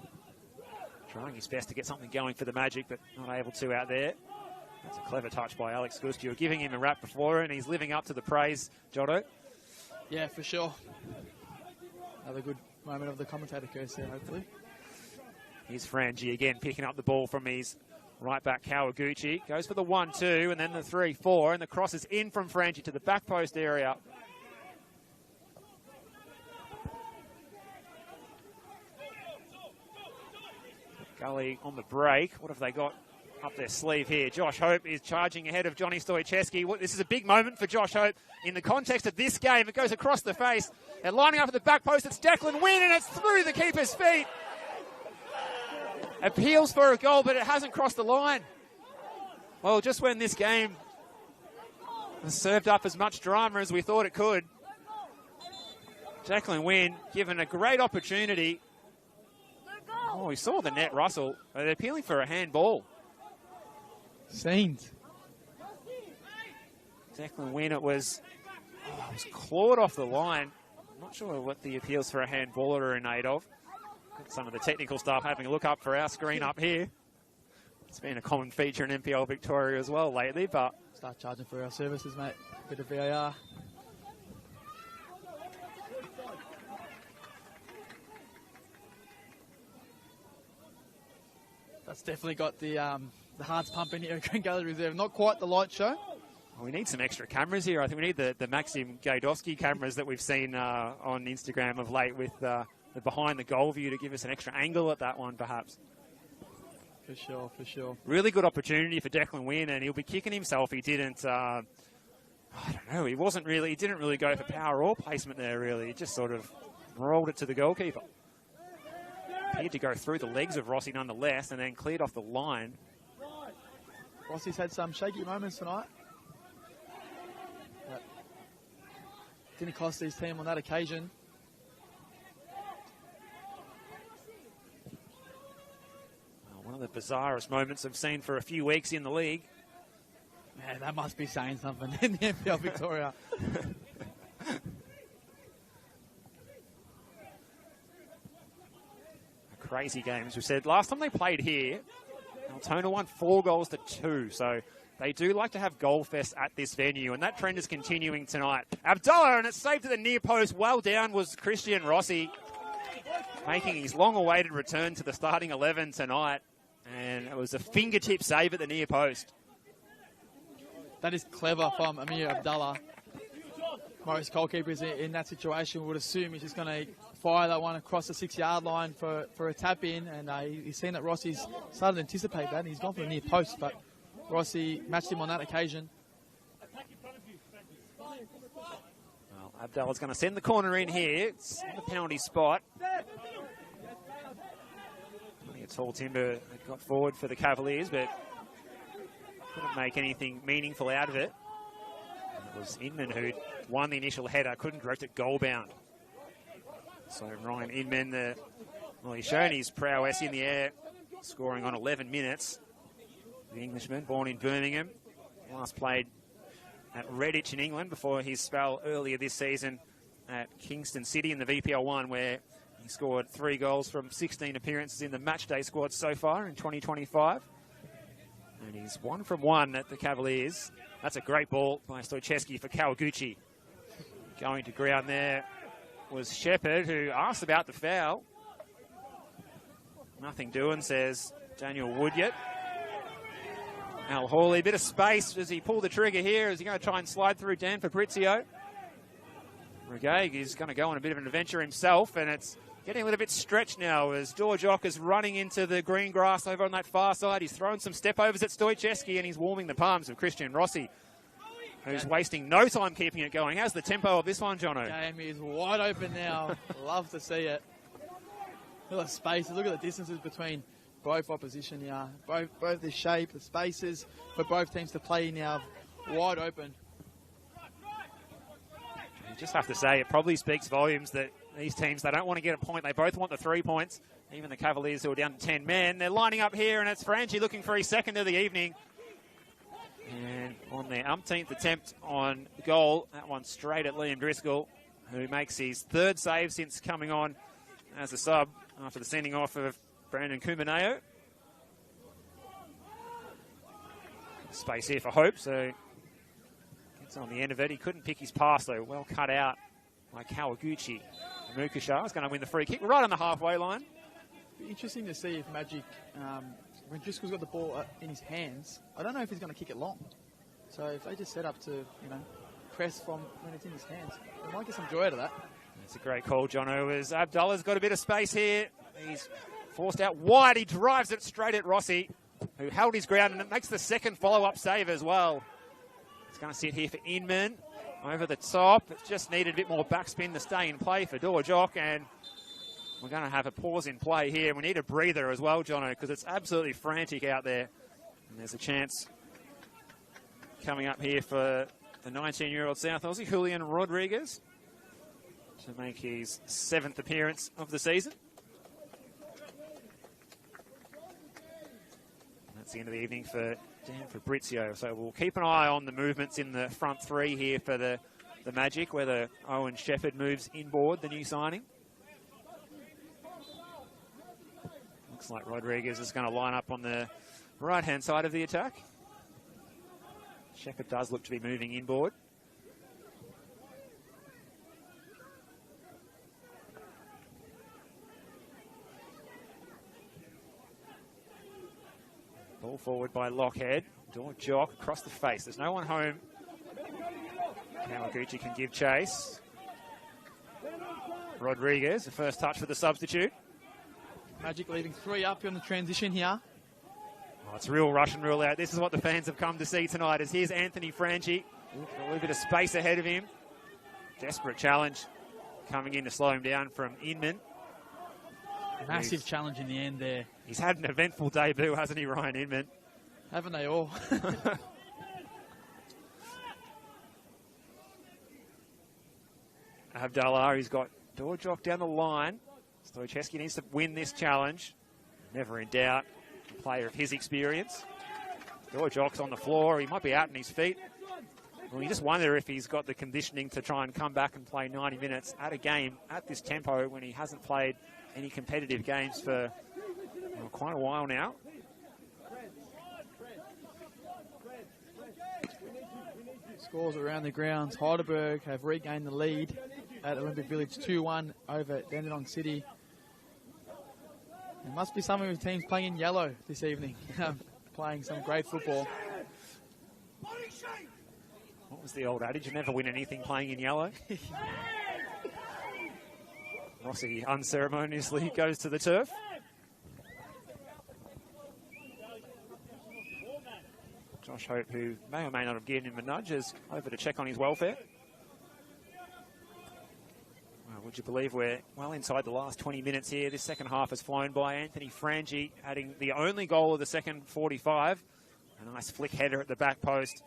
[SPEAKER 2] trying his best to get something going for the Magic, but not able to out there. That's a clever touch by Alex Gust. You were giving him a rap before, and he's living up to the praise, Jotto.
[SPEAKER 3] Yeah, for sure. Another good moment of the commentator curse there, hopefully.
[SPEAKER 2] Here's Frangie again picking up the ball from his right back Kawaguchi. Goes for the 1-2 and then the 3-4, and the cross is in from Frangie to the back post area. Gully on the break. What have they got up their sleeve here? Josh Hope is charging ahead of Johnny Stoicheski. This is a big moment for Josh Hope in the context of this game. It goes across the face. They're lining up at the back post. It's Declan Wynn, and it's through the keeper's feet. Appeals for a goal, but it hasn't crossed the line. Well, just when this game has served up as much drama as we thought it could, Declan Wynn given a great opportunity. Oh, we saw the net rustle. They're appealing for a handball.
[SPEAKER 3] Scenes.
[SPEAKER 2] Declan Wynn, it was clawed off the line. I'm not sure what the appeals for a handball are in aid of. Got some of the technical stuff having a look up for our screen up here. It's been a common feature in NPL Victoria as well lately, but...
[SPEAKER 3] Start charging for our services, mate. Bit of VAR. That's definitely got the hearts pumping here at Green Gully Reserve. Not quite the light show.
[SPEAKER 2] Well, we need some extra cameras here. I think we need the Maxim Gajdowski cameras that we've seen on Instagram of late with the behind the goal view to give us an extra angle at that one, perhaps.
[SPEAKER 3] For sure, for sure.
[SPEAKER 2] Really good opportunity for Declan Wynn, and he'll be kicking himself. He didn't, I don't know, he didn't really go for power or placement there, really. He just sort of rolled it to the goalkeeper. Appeared to go through the legs of Rossi nonetheless, and then cleared off the line.
[SPEAKER 3] Rossi's had some shaky moments tonight. But didn't cost his team on that occasion.
[SPEAKER 2] One of the bizarrest moments I've seen for a few weeks in the league.
[SPEAKER 3] Man, that must be saying something in the NPL Victoria.
[SPEAKER 2] A crazy game, as we said. Last time they played here, Altona won 4-2, so they do like to have goal fest at this venue, and that trend is continuing tonight. Abdullah, and it's saved to the near post. Well down was Christian Rossi, making his long-awaited return to the starting 11 tonight. And it was a fingertip save at the near post.
[SPEAKER 3] That is clever from Amir Abdullah. Most goalkeepers in that situation would assume he's just going to fire that one across the 6-yard line for a tap in. And he's seen that Rossi's started to anticipate that. And he's gone for the near post, but Rossi matched him on that occasion.
[SPEAKER 2] Well, Abdullah's going to send the corner in here. It's in the penalty spot. A tall timber that got forward for the Cavaliers, but couldn't make anything meaningful out of it. It was Inman who won the initial header, couldn't direct it goal bound. So Ryan Inman, he's shown his prowess in the air, scoring on 11 minutes. The Englishman, born in Birmingham, last played at Redditch in England before his spell earlier this season at Kingston City in the VPL 1, where he scored 3 goals from 16 appearances in the matchday squad so far in 2025. And he's 1 from 1 at the Cavaliers. That's a great ball by Stoicheski for Kawaguchi. Going to ground there was Shepherd, who asked about the foul. Nothing doing, says Daniel Woodyard. Al Hawley, a bit of space as he pulled the trigger here. Is he going to try and slide through Dan Fabrizio? Regag is going to go on a bit of an adventure himself, and it's getting a little bit stretched now as Dorjok is running into the green grass over on that far side. He's thrown some step-overs at Stoicheski, and he's warming the palms of Christian Rossi, who's wasting no time keeping it going. How's the tempo of this one, Jono?
[SPEAKER 3] Game is wide open now. Love to see it. Look at the spaces. Look at the distances between both opposition here. Both the shape, the spaces for both teams to play now, wide open.
[SPEAKER 2] You just have to say, it probably speaks volumes that these teams, they don't want to get a point. They both want the 3 points. Even the Cavaliers, who are down to 10 men. They're lining up here, and it's Frangie looking for his second of the evening. And on their umpteenth attempt on goal, that one straight at Liam Driscoll, who makes his 3rd save since coming on as a sub after the sending off of Brandon Kumaneo. Space here for Hope, so gets on the end of it. He couldn't pick his pass, though. Well cut out by Kawaguchi. Mukasha is going to win the free kick right on the halfway line.
[SPEAKER 3] Be interesting to see if Magic, when Driscoll's got the ball in his hands, I don't know if he's going to kick it long. So if they just set up to, press from when it's in his hands, they might get some joy out of that.
[SPEAKER 2] That's a great call, Jono, as Abdullah's got a bit of space here. He's forced out wide. He drives it straight at Rossi, who held his ground, and it makes the second follow-up save as well. It's going to sit here for Inman. Over the top. It just needed a bit more backspin to stay in play for Dorjock, and we're going to have a pause in play here. We need a breather as well, Jono, because it's absolutely frantic out there. And there's a chance coming up here for the 19-year-old South Aussie, Julian Rodriguez, to make his 7th appearance of the season. And that's the end of the evening for Dan Fabrizio. So we'll keep an eye on the movements in the front three here for the Magic, whether Owen Shepherd moves inboard, the new signing. Looks like Rodriguez is going to line up on the right-hand side of the attack. Shepherd does look to be moving inboard. Ball forward by Lockhead. Dorjock across the face. There's no one home. Kawaguchi can give chase. Rodriguez, the first touch for the substitute.
[SPEAKER 3] Magic leaving 3 up on the transition here.
[SPEAKER 2] Oh, it's real rush and rule out. This is what the fans have come to see tonight. As here's Anthony Franchi. A little bit of space ahead of him. Desperate challenge coming in to slow him down from Inman.
[SPEAKER 3] Massive challenge in the end there.
[SPEAKER 2] He's had an eventful debut, hasn't he, Ryan Inman?
[SPEAKER 3] Haven't they all?
[SPEAKER 2] Abdallah, he's got Dorjock down the line. Stoichevsky needs to win this challenge. Never in doubt. A player of his experience. Dorjock's on the floor. He might be out on his feet. Well, you just wonder if he's got the conditioning to try and come back and play 90 minutes at a game at this tempo when he hasn't played any competitive games for quite a while now.
[SPEAKER 3] Scores around the grounds. Heidelberg have regained the lead at Olympic Village 2-1 over Dandenong City. There must be some of the teams playing in yellow this evening, playing some great football.
[SPEAKER 2] What was the old adage? You never win anything playing in yellow. Rossi unceremoniously goes to the turf. Josh Hope, who may or may not have given him a nudge, is over to check on his welfare. Well, would you believe we're well inside the last 20 minutes here. This second half has flown by. Anthony Frangi adding the only goal of the second 45. A nice flick header at the back post.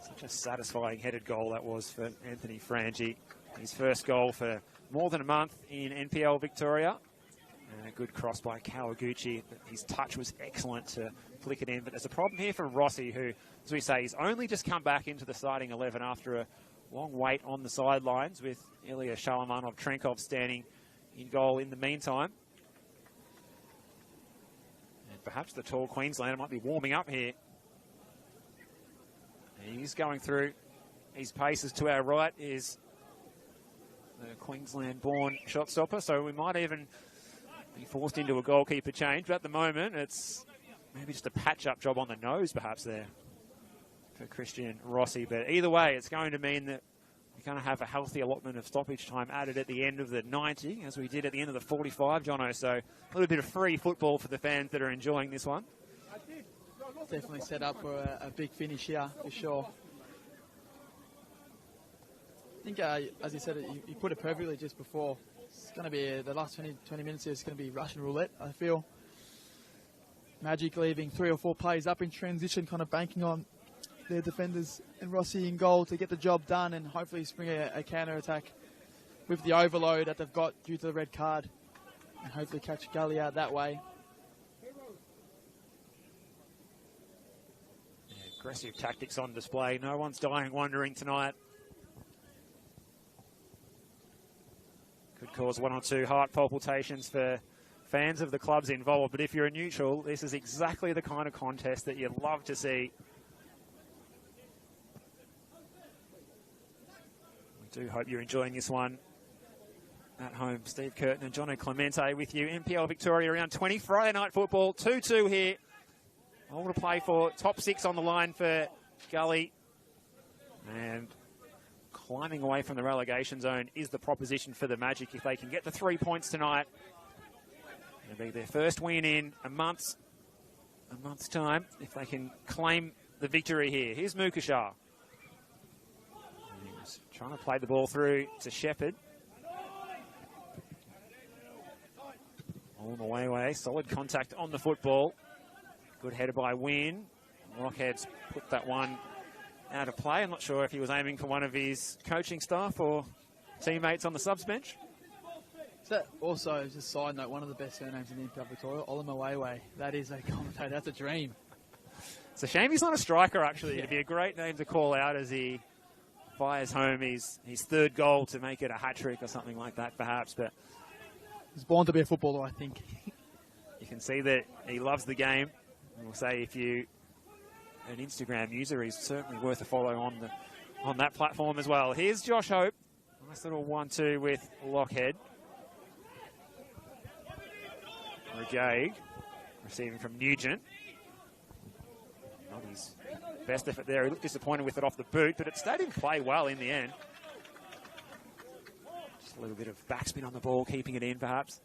[SPEAKER 2] Such a satisfying headed goal that was for Anthony Frangi. His first goal for more than a month in NPL Victoria. And a good cross by Kawaguchi. His touch was excellent to flick it in. But there's a problem here for Rossi, who, as we say, he's only just come back into the starting 11 after a long wait on the sidelines, with Ilya Shalamanov-Trenkov standing in goal in the meantime. And perhaps the tall Queenslander might be warming up here. He's going through his paces. To our right is the Queensland-born shot stopper, so we might even be forced into a goalkeeper change. But at the moment, it's maybe just a patch-up job on the nose, perhaps, there for Christian Rossi. But either way, it's going to mean that we're going to have a healthy allotment of stoppage time added at the end of the 90, as we did at the end of the 45, Jono. So a little bit of free football for the fans that are enjoying this one.
[SPEAKER 3] Definitely set up for a big finish here, for sure. I think, as you said, you put it perfectly just before. It's going to be the last 20 minutes here is going to be Russian roulette, I feel. Magic leaving 3 or 4 plays up in transition, kind of banking on their defenders and Rossi in goal to get the job done and hopefully spring a counter-attack with the overload that they've got due to the red card and hopefully catch Gully out that way.
[SPEAKER 2] Yeah, aggressive tactics on display. No one's dying wondering tonight. Could cause 1 or 2 heart palpitations for fans of the clubs involved, but if you're a neutral, this is exactly the kind of contest that you'd love to see. I do hope you're enjoying this one at home. Steve Curtin and Jono Clemente with you. NPL Victoria round 20. Friday night football. 2-2 here. All to play for. Top 6 on the line for Gully. And climbing away from the relegation zone is the proposition for the Magic. If they can get the 3 points tonight, it'll be their first win in a month's time. If they can claim the victory here. Here's Mukashar. He's trying to play the ball through to Shepherd. All the way. Solid contact on the football. Good header by Wynn. Rockhead's put that one out of play. I'm not sure if he was aiming for one of his coaching staff or teammates on the subs bench.
[SPEAKER 3] So also, just a side note, one of the best surnames in the NPL Victoria, Olamawewe. That is a commentator. That's a dream.
[SPEAKER 2] It's a shame he's not a striker, actually. It'd be a great name to call out as he fires home his third goal to make it a hat-trick or something like that, perhaps. But
[SPEAKER 3] he's born to be a footballer, I think.
[SPEAKER 2] You can see that he loves the game. And we'll say if you an Instagram user, he's certainly worth a follow on that platform as well. Here's Josh Hope. Nice little 1-2 with Lockhead. Regag receiving from Nugent. Not his best effort there. He looked disappointed with it off the boot, but it stayed in play well in the end. Just a little bit of backspin on the ball, keeping it in perhaps.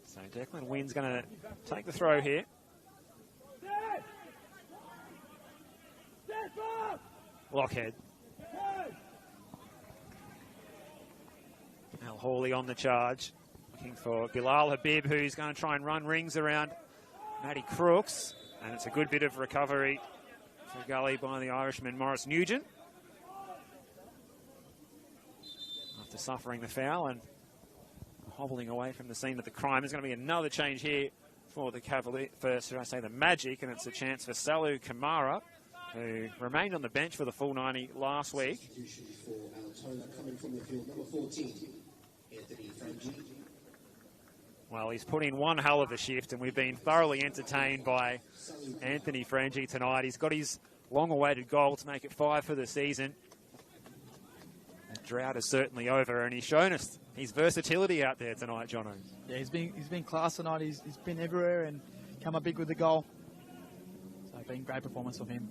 [SPEAKER 2] So Declan Wynn's going to take the throw here. Lockhead. Al Hawley on the charge. Looking for Bilal Habib, who's going to try and run rings around Matty Crooks. And it's a good bit of recovery for Gully by the Irishman Maurice Nugent. After suffering the foul and hobbling away from the scene of the crime. There's going to be another change here for the Cavalier, the Magic, and it's a chance for Salu Kamara, who remained on the bench for the full 90 last week.
[SPEAKER 1] For Altona, coming from the field, number 14, Anthony Frangi.
[SPEAKER 2] Well, he's put in one hell of a shift, and we've been thoroughly entertained by Anthony Frangi tonight. He's got his long-awaited goal to make it 5 for the season. The drought is certainly over, and he's shown us his versatility out there tonight, Jono.
[SPEAKER 3] Yeah, he's been class tonight. He's been everywhere and come up big with the goal. So been great performance from him.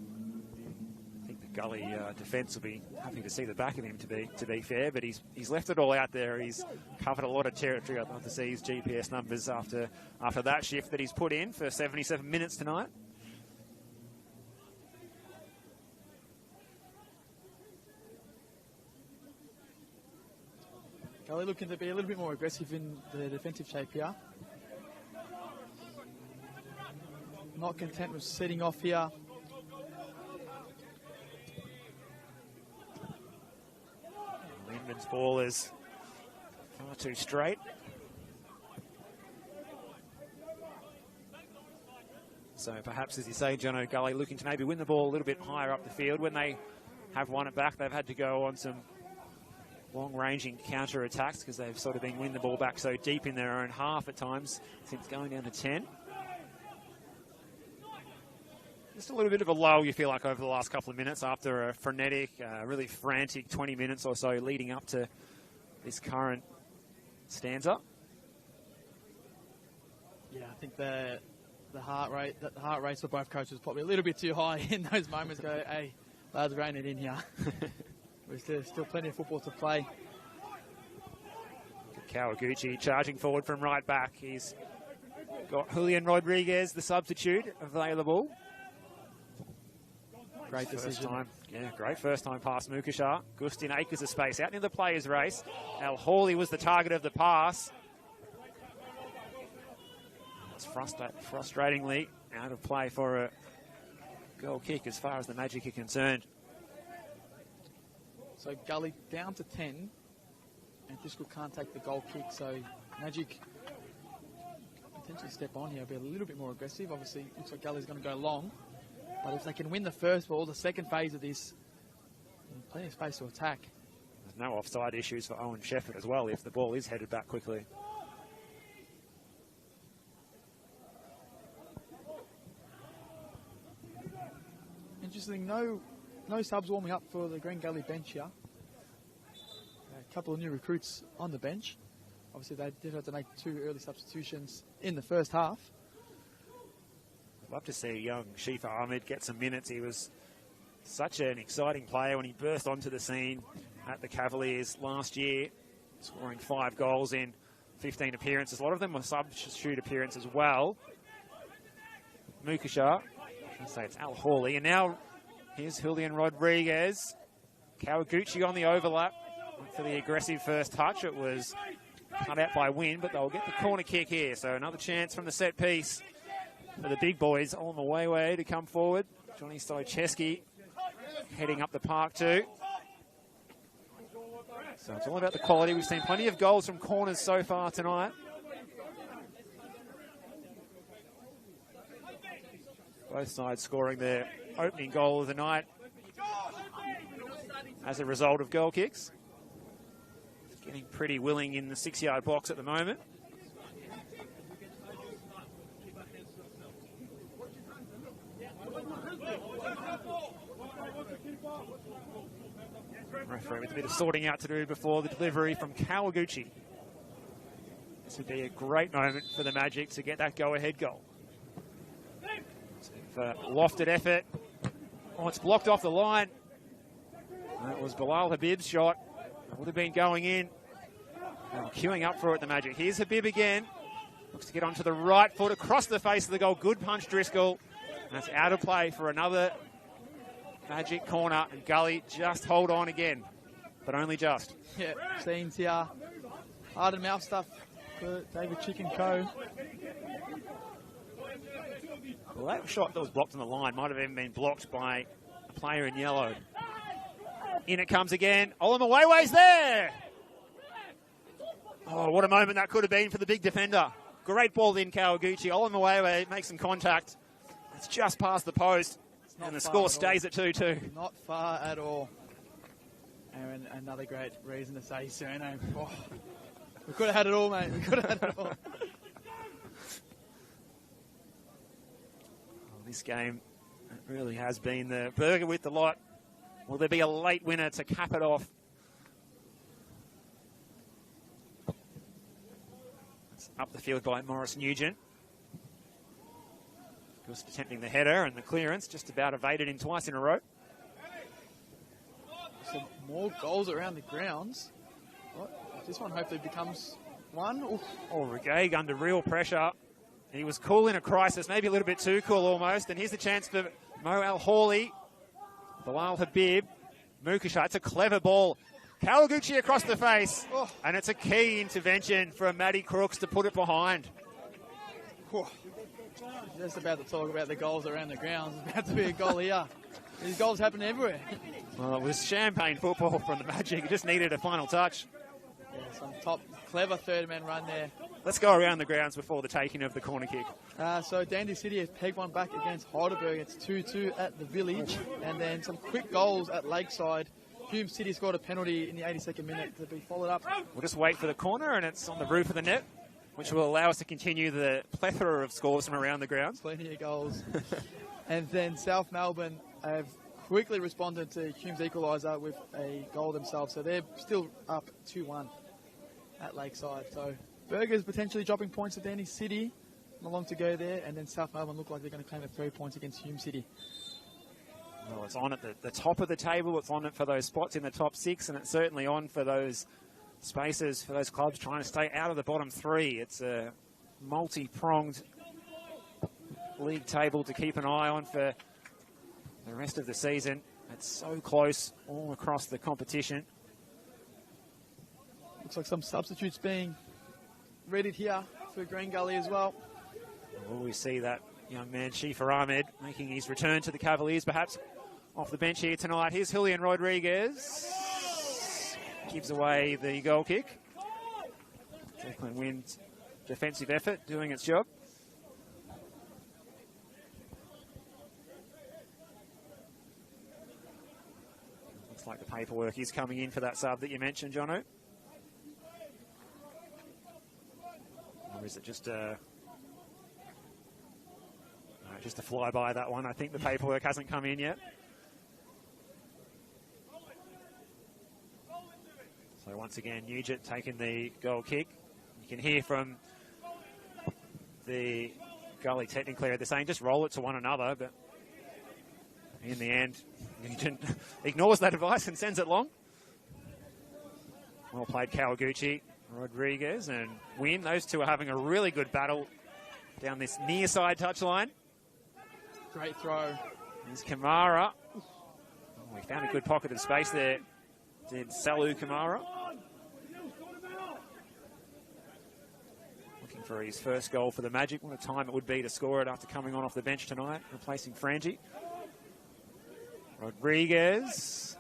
[SPEAKER 2] I think the Gully defence will be happy to see the back of him, to be fair, but he's left it all out there. He's covered a lot of territory. I'd love to see his GPS numbers after that shift that he's put in for 77 minutes tonight.
[SPEAKER 3] Gully looking to be a little bit more aggressive in the defensive shape here. Not content with setting off here.
[SPEAKER 2] Lindman's ball is far too straight. So perhaps, as you say, Jono, Gully looking to maybe win the ball a little bit higher up the field. When they have won it back, they've had to go on some long-ranging counter-attacks because they've sort of been winning the ball back so deep in their own half at times since going down to 10. Just a little bit of a lull, you feel like, over the last couple of minutes after a frenetic, really frantic 20 minutes or so leading up to this current stanza.
[SPEAKER 3] Yeah, I think the heart rates for both coaches probably a little bit too high in those moments. Go, hey, lads, rein it in here. There's still plenty of football to play.
[SPEAKER 2] Kawaguchi charging forward from right back. He's got Julian Rodriguez, the substitute, available.
[SPEAKER 3] Great decision.
[SPEAKER 2] Great first time pass, Mukashar. Gustin acres of space out near the players' race. Al Hawley was the target of the pass. It's frustratingly out of play for a goal kick as far as the Magic are concerned.
[SPEAKER 3] So Gully down to 10, and Fishkill can't take the goal kick, so Magic potentially step on here, be a little bit more aggressive. Obviously, looks like Gully's going to go long, but if they can win the first ball, the second phase of this, plenty of space to attack.
[SPEAKER 2] There's no offside issues for Owen Shepherd as well if the ball is headed back quickly.
[SPEAKER 3] interesting, no subs warming up for the Green Gully bench here. A couple of new recruits on the bench. Obviously, they did have to make 2 early substitutions in the first half.
[SPEAKER 2] I'd love to see young Shifa Ahmed get some minutes. He was such an exciting player when he burst onto the scene at the Cavaliers last year, scoring 5 goals in 15 appearances. A lot of them were substitute appearances as well. Mukasha, I say it's Al Hawley, and now here's Julian Rodriguez. Kawaguchi on the overlap. Went for the aggressive first touch. It was cut out by Wynn, but they'll get the corner kick here. So another chance from the set piece for the big boys on the way to come forward. Johnny Stoicheski heading up the park too. So it's all about the quality. We've seen plenty of goals from corners so far tonight. Both sides scoring their opening goal of the night as a result of goal kicks. Getting pretty willing in the 6-yard box at the moment. Referee with a bit of sorting out to do before the delivery from Kawaguchi. This would be a great moment for the Magic to get that go-ahead goal. For lofted effort. Oh, it's blocked off the line. That was Bilal Habib's shot. It would have been going in. And queuing up for it, the Magic. Here's Habib again. Looks to get onto the right foot across the face of the goal. Good punch, Driscoll. And that's out of play for another Magic corner. And Gully just hold on again, but only just.
[SPEAKER 3] Yeah, scenes here. Hard and mouth stuff for David Chicken Co.
[SPEAKER 2] Well, that shot that was blocked on the line might have even been blocked by a player in yellow. In it comes again. Olamawewe's there. Oh, what a moment that could have been for the big defender. Great ball in Kawaguchi. Olamawewe makes some contact. It's just past the post. And the score stays at 2-2.
[SPEAKER 3] Not far at all. And another great reason to say surname. Oh, we could have had it all, mate. We could have had it all.
[SPEAKER 2] This game really has been the burger with the lot. Will there be a late winner to cap it off? It's up the field by Morris Nugent. Just attempting the header and the clearance, just about evaded him twice in a row.
[SPEAKER 3] Some more goals around the grounds. This one hopefully becomes one. Oof.
[SPEAKER 2] Oh, Regaig under real pressure. He was cool in a crisis, maybe a little bit too cool almost. And here's the chance for Mo Al Hawley. Bilal Habib. Mukasha, it's a clever ball. Kawaguchi across the face. Oh. And it's a key intervention from Matty Crooks to put it behind.
[SPEAKER 3] Oh. Just about to talk about the goals around the grounds. There's about to be a goal here. These goals happen everywhere.
[SPEAKER 2] Well, it was champagne football from the Magic. It just needed a final touch.
[SPEAKER 3] Yeah, some top, clever third-man run there.
[SPEAKER 2] Let's go around the grounds before the taking of the corner kick.
[SPEAKER 3] So Dandy City has pegged one back against Heidelberg. It's 2-2 at the Village. And then some quick goals at Lakeside. Hume City scored a penalty in the 82nd minute to be followed up.
[SPEAKER 2] We'll just wait for the corner, and it's on the roof of the net, which will allow us to continue the plethora of scores from around the grounds.
[SPEAKER 3] Plenty of goals. And then South Melbourne have quickly responded to Hume's equaliser with a goal themselves. So they're still up 2-1 at Lakeside. So Burgers potentially dropping points to Dandy City. Not long to go there. And then South Melbourne look like they're going to claim the 3 points against Hume City.
[SPEAKER 2] Well, it's on at the top of the table. It's on it for those spots in the top 6, and it's certainly on for those spaces for those clubs trying to stay out of the bottom 3. It's a multi-pronged league table to keep an eye on for the rest of the season. It's so close all across the competition.
[SPEAKER 3] Looks like some substitutes being readied here for Green Gully as well.
[SPEAKER 2] Will we see that young man, Shifa Ahmed, making his return to the Cavaliers, perhaps off the bench here tonight? Here's Julian Rodriguez. Gives away the goal kick. Declan wins defensive effort, doing its job. Looks like the paperwork is coming in for that sub that you mentioned, Jono. Or is it just a flyby, that one? I think the paperwork hasn't come in yet. So once again, Nugent taking the goal kick. You can hear from the Gully technically they're saying just roll it to one another, but in the end, Nugent ignores that advice and sends it long. Well played, Kawaguchi, Rodriguez, and Wynn. Those two are having a really good battle down this near side touchline.
[SPEAKER 3] Great throw.
[SPEAKER 2] Here's Kamara. Oh, he found a good pocket of space there. Did Salu Kamara. Looking for his first goal for the Magic. What a time it would be to score it after coming on off the bench tonight, replacing Frangie. Rodriguez.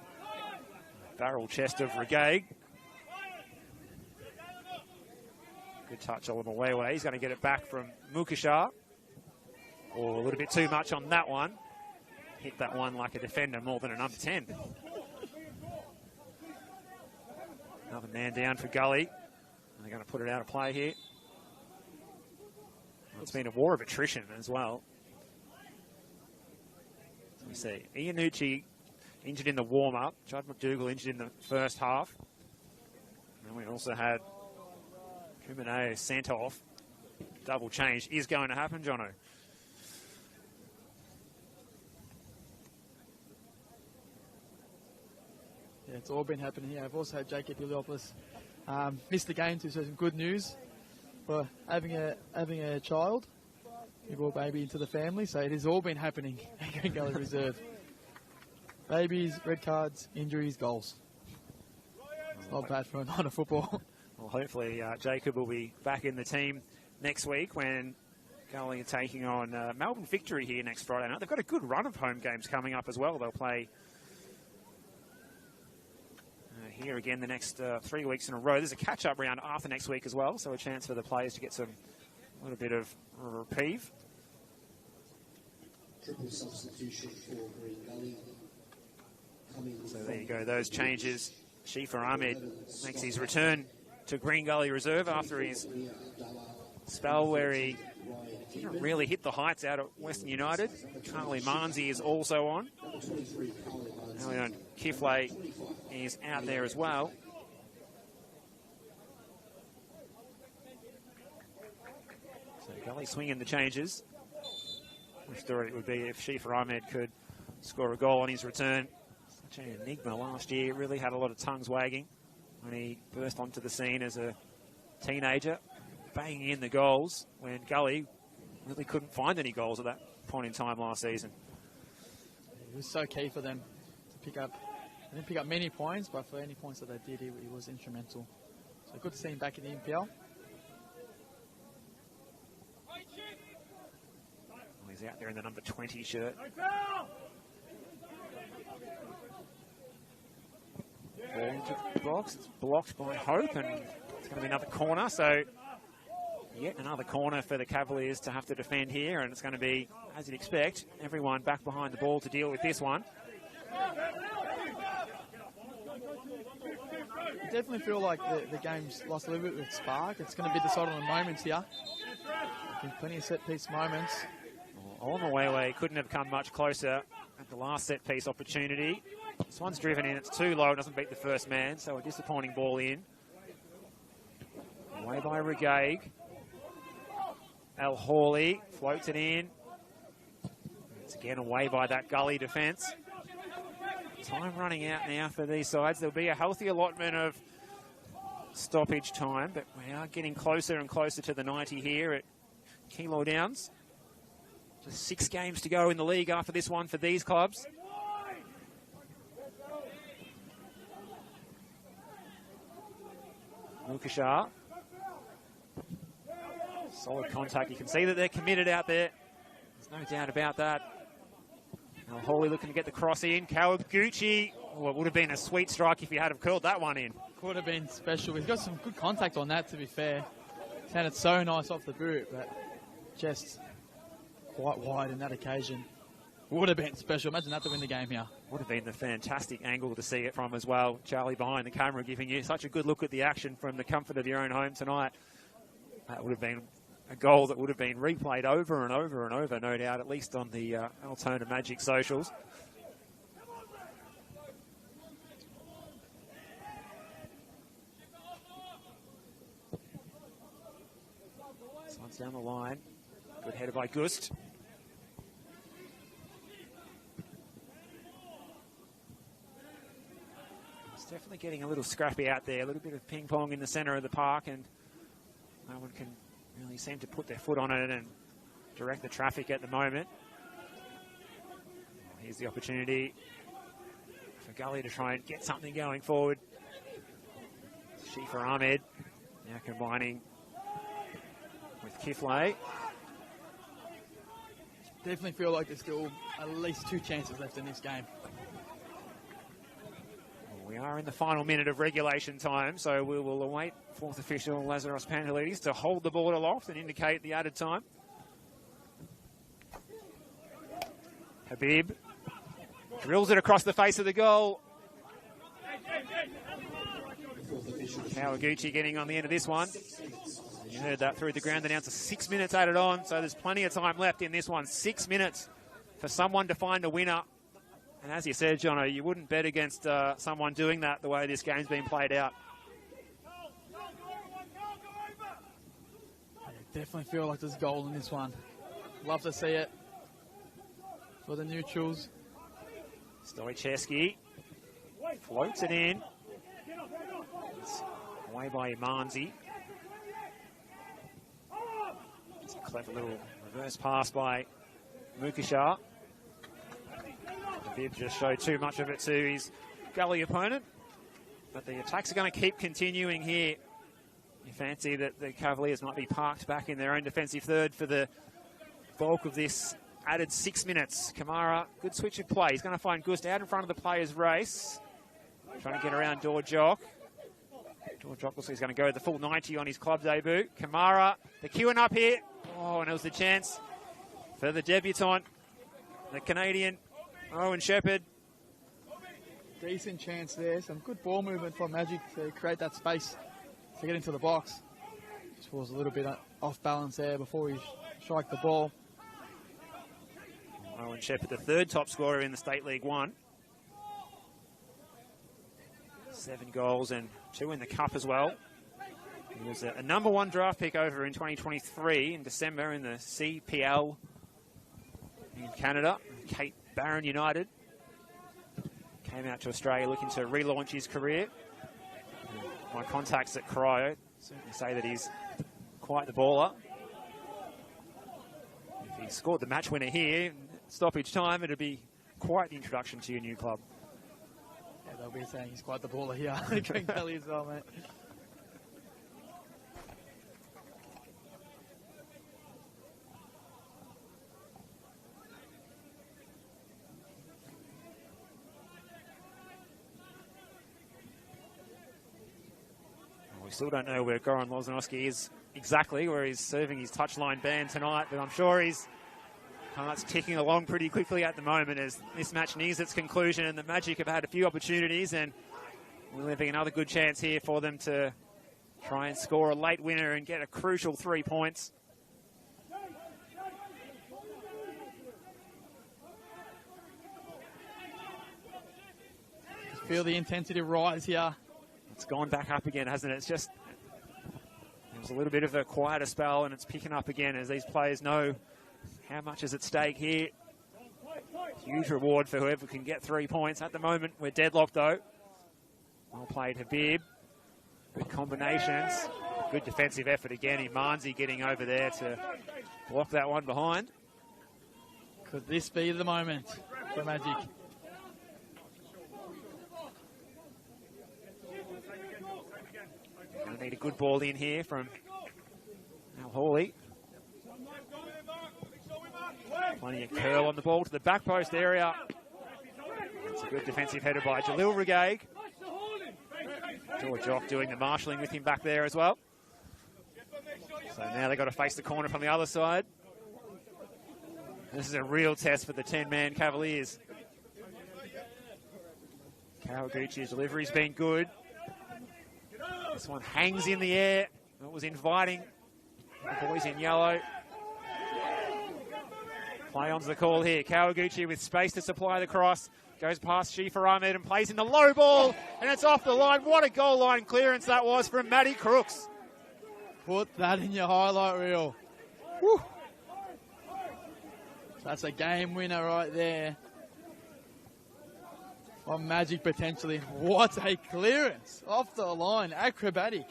[SPEAKER 2] Barrel chest of Regaig. Good touch on Olemewewe. He's going to get it back from Mukashar. Oh, a little bit too much on that one. Hit that one like a defender more than a number 10. Another man down for Gully. They're going to put it out of play here. Well, it's been a war of attrition as well. We see Iannucci injured in the warm-up. Judd McDougall injured in the first half. And we also had Kumaneo sent off. Double change is going to happen, Jono.
[SPEAKER 3] Yeah, it's all been happening here. I've also had Jacob Iliopoulos miss the game to some good news for having a child. He brought baby into the family, so it has all been happening at Green Gully Reserve. Babies, red cards, injuries, goals. It's not bad for a night of football.
[SPEAKER 2] Well, hopefully Jacob will be back in the team next week when Gully are taking on Melbourne Victory here next Friday night. They've got a good run of home games coming up as well. They'll play here again the next 3 weeks in a row. There's a catch-up round after next week as well, so a chance for the players to get a little bit of reprieve.
[SPEAKER 1] Triple substitution for Green Gully.
[SPEAKER 2] So there you go, those changes. Shifa Ahmed makes his return to Green Gully Reserve after his spell where he didn't really hit the heights out at Western United. Carly Marnsey is also on. Now Kiflay is out there as well. So Gully swinging the changes. What a story it would be if Shifa Ahmed could score a goal on his return. Such an enigma last year. Really had a lot of tongues wagging when he burst onto the scene as a teenager, banging in the goals when Gully really couldn't find any goals at that point in time last season.
[SPEAKER 3] It was so key for them to pick up. They didn't pick up many points, but for any points that they did, he was instrumental. So good to see him back in the NPL.
[SPEAKER 2] Well, he's out there in the number 20 shirt. Ball into the box. It's blocked by Hope, and it's going to be another corner. So yet another corner for the Cavaliers to have to defend here, and it's going to be, as you'd expect, everyone back behind the ball to deal with this one.
[SPEAKER 3] I definitely feel like the game's lost a little bit with spark. It's going to be decided on moments here. Plenty of set-piece moments.
[SPEAKER 2] Well, Olemewewe couldn't have come much closer at the last set-piece opportunity. This one's driven in. It's too low. It doesn't beat the first man, so a disappointing ball in. Away by Regaig. El Hawley floats it in. It's again away by that Gully defence. Time running out now for these sides. There'll be a healthy allotment of stoppage time, but we are getting closer and closer to the 90 here at Keilor Downs. Just 6 games to go in the league after this one for these clubs. Mukashar. Solid contact. You can see that they're committed out there. There's no doubt about that. Now Hawley looking to get the cross in. Kawaguchi. Well, it would have been a sweet strike if he had have curled that one in.
[SPEAKER 3] Could have been special. He's got some good contact on that, to be fair. Sounded so nice off the boot, but just quite wide in that occasion. Would have been special. Imagine that to win the game here.
[SPEAKER 2] Would have been the fantastic angle to see it from as well. Charlie behind the camera giving you such a good look at the action from the comfort of your own home tonight. That would have been a goal that would have been replayed over and over and over, no doubt, at least on the Altona Magic socials. down the line. Good header by Gust. It's definitely getting a little scrappy out there. A little bit of ping pong in the centre of the park, and no one can really seem to put their foot on it and direct the traffic at the moment. Here's the opportunity for Gully to try and get something going forward. Shifa Ahmed now combining with Kiflay.
[SPEAKER 3] Definitely feel like there's still at least 2 chances left in this game.
[SPEAKER 2] We are in the final minute of regulation time, so we will await fourth official Lazaros Pantelidis to hold the ball aloft and indicate the added time. Habib drills it across the face of the goal. Kawaguchi getting on the end of this one. You heard that through the ground announcer. 6 minutes added on, so there's plenty of time left in this one. 6 minutes for someone to find a winner. And as you said, Jono, you wouldn't bet against someone doing that the way this game's been played out.
[SPEAKER 3] I definitely feel like there's goal in this one. Love to see it for the neutrals.
[SPEAKER 2] Stoichevsky floats it in. It's away by Imanzi. It's a clever little reverse pass by Mukashar. Viv just showed too much of it to his Gully opponent. But the attacks are going to keep continuing here. You fancy that the Cavaliers might be parked back in their own defensive third for the bulk of this added 6 minutes. Kamara, good switch of play. He's going to find Gust out in front of the players' race. Trying to get around Dorjok. Dorjok looks like he's going to go the full 90 on his club debut. Kamara, they're queuing up here. Oh, and it was the chance for the debutant, the Canadian, Owen Shepherd.
[SPEAKER 3] Decent chance there. Some good ball movement from Magic to create that space to get into the box. Just was a little bit off balance there before he struck the ball.
[SPEAKER 2] Owen Shepherd, the third top scorer in the State League One. 7 goals and 2 in the Cup as well. He was a number 1 draft pick over in 2023 in December in the CPL in Canada. Cape Barron United. Came out to Australia looking to relaunch his career. My contacts at Cryo certainly say that he's quite the baller. If he scored the match winner here, stoppage time, it'd be quite the introduction to your new club.
[SPEAKER 3] Yeah, they'll be saying he's quite the baller here. Green Gully as well, mate.
[SPEAKER 2] We still don't know where Goran Lozanowski is exactly, where he's serving his touchline ban tonight, but I'm sure his heart's ticking along pretty quickly at the moment as this match nears its conclusion, and the Magic have had a few opportunities, and we're having another good chance here for them to try and score a late winner and get a crucial 3 points.
[SPEAKER 3] Just feel the intensity rise here.
[SPEAKER 2] It's gone back up again, hasn't it? It's just, it was a little bit of a quieter spell, and it's picking up again as these players know how much is at stake here. Huge reward for whoever can get 3 points. At the moment, we're deadlocked though. Well played, Habib. Good combinations. Good defensive effort again. Imanzi getting over there to block that one behind.
[SPEAKER 3] Could this be the moment for Magic?
[SPEAKER 2] Going to need a good ball in here from Al Hawley. Plenty of curl on the ball to the back post area. It's a good defensive header by Jalil Regaig. George Ock doing the marshalling with him back there as well. So now they've got to face the corner from the other side. This is a real test for the 10-man Cavaliers. Kawaguchi's delivery's been good. This one hangs in the air. It was inviting the boys in yellow. Play onto the call here. Kawaguchi with space to supply the cross. Goes past Shifa Ahmed and plays in the low ball. And it's off the line. What a goal line clearance that was from Matty Crooks.
[SPEAKER 3] Put that in your highlight reel. Woo. That's a game winner right there. On Magic potentially. What a clearance off the line. Acrobatic.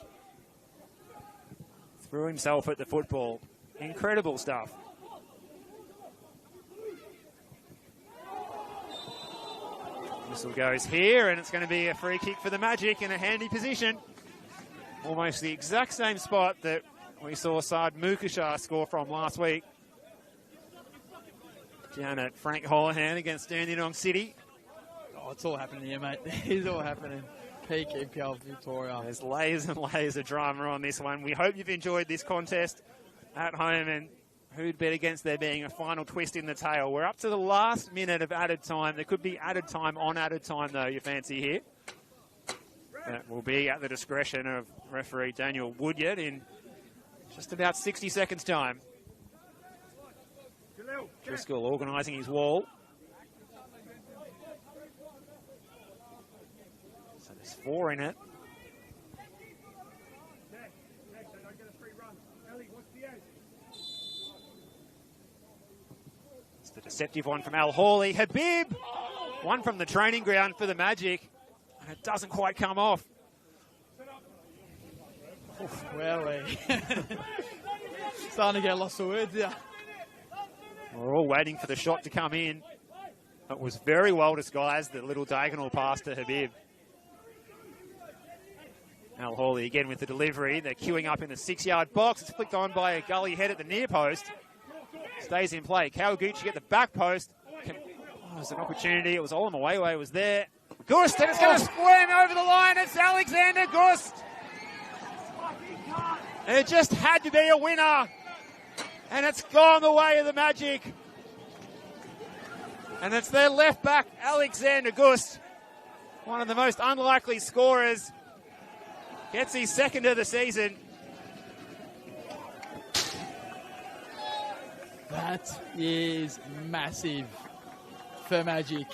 [SPEAKER 2] Threw himself at the football. Incredible stuff. Whistle goes here, and it's going to be a free kick for the Magic in a handy position. Almost the exact same spot that we saw Saad Mukashar score from last week. Down at Frank Holohan against Dandenong City.
[SPEAKER 3] Oh, it's all happening here, mate. It's all happening. Peak NPL Victoria.
[SPEAKER 2] There's layers and layers of drama on this one. We hope you've enjoyed this contest at home, and who'd bet against there being a final twist in the tail. We're up to the last minute of added time. There could be added time on added time, though, you fancy here. That will be at the discretion of referee Daniel Woodyard in just about 60 seconds' time. Driscoll organising his wall. So there's 4 in it. It's the deceptive one from Al Hawley. Habib! One from the training ground for the Magic. And it doesn't quite come off.
[SPEAKER 3] Well, starting to get lost for words here.
[SPEAKER 2] We're all waiting for the shot to come in. It was very well disguised, the little diagonal pass to Habib. Al Hawley again with the delivery. They're queuing up in the 6-yard box. It's flicked on by a Gully head at the near post. Stays in play. Kawaguchi at the back post. There's an opportunity. It was Olamawewe was there. Gust, and it's going to squirm over the line. It's Alexander Gust. It just had to be a winner. And it's gone the way of the Magic. And it's their left back, Alexander Gust. One of the most unlikely scorers. Gets his second of the season.
[SPEAKER 3] That is massive for Magic.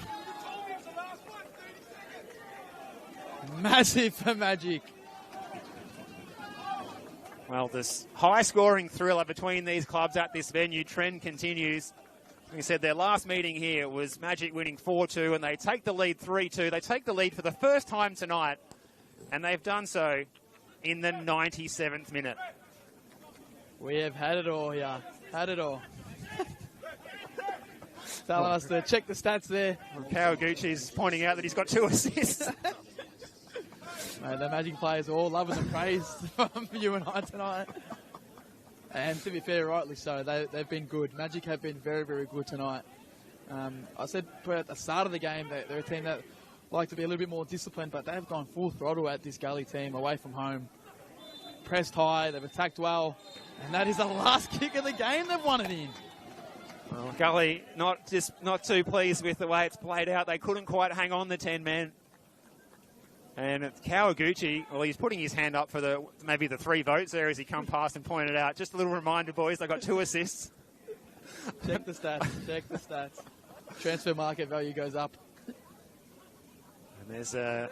[SPEAKER 3] Massive for Magic.
[SPEAKER 2] Well, this high-scoring thriller between these clubs at this venue trend continues. Like I said, their last meeting here was Magic winning 4-2, and they take the lead 3-2. They take the lead for the first time tonight, and they've done so in the 97th minute.
[SPEAKER 3] We have had it all here. Had it all. Telling us to check the stats there.
[SPEAKER 2] Kawaguchi's pointing out that he's got 2 assists.
[SPEAKER 3] Mate, the Magic players are all loving the praise from you and I tonight. And to be fair, rightly so. They've been good. Magic have been very, very good tonight. I said at the start of the game that they're a team that like to be a little bit more disciplined, but they've gone full throttle at this Gully team away from home. Pressed high, they've attacked well, and that is the last kick of the game. They've won it in.
[SPEAKER 2] Well, Gully not too pleased with the way it's played out. They couldn't quite hang on the 10 men. And it's Kawaguchi, well, he's putting his hand up for maybe the 3 votes there as he come past and pointed out. Just a little reminder, boys, they got 2 assists.
[SPEAKER 3] Check the stats, check the stats. Transfer market value goes up.
[SPEAKER 2] And there's a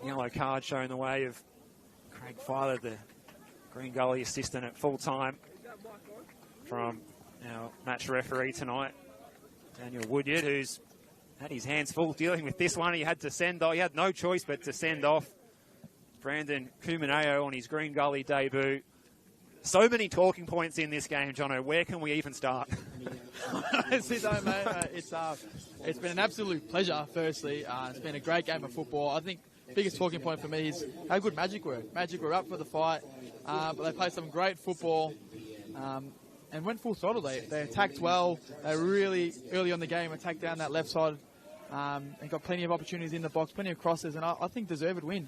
[SPEAKER 2] yellow card showing the way of Craig Filer, the Green Gully assistant at full time from our match referee tonight, Daniel Woodyard, who's had his hands full dealing with this one. He had to send off. He had no choice but to send off Brandon Kumaneo on his Green Gully debut. So many talking points in this game, Jono. Where can we even start?
[SPEAKER 3] It's been an absolute pleasure, firstly. It's been a great game of football. I think the biggest talking point for me is how good Magic were. Magic were up for the fight, but they played some great football and went full throttle. They attacked well. They really, early on the game, attacked down that left side and got plenty of opportunities in the box, plenty of crosses, and I think deserved win.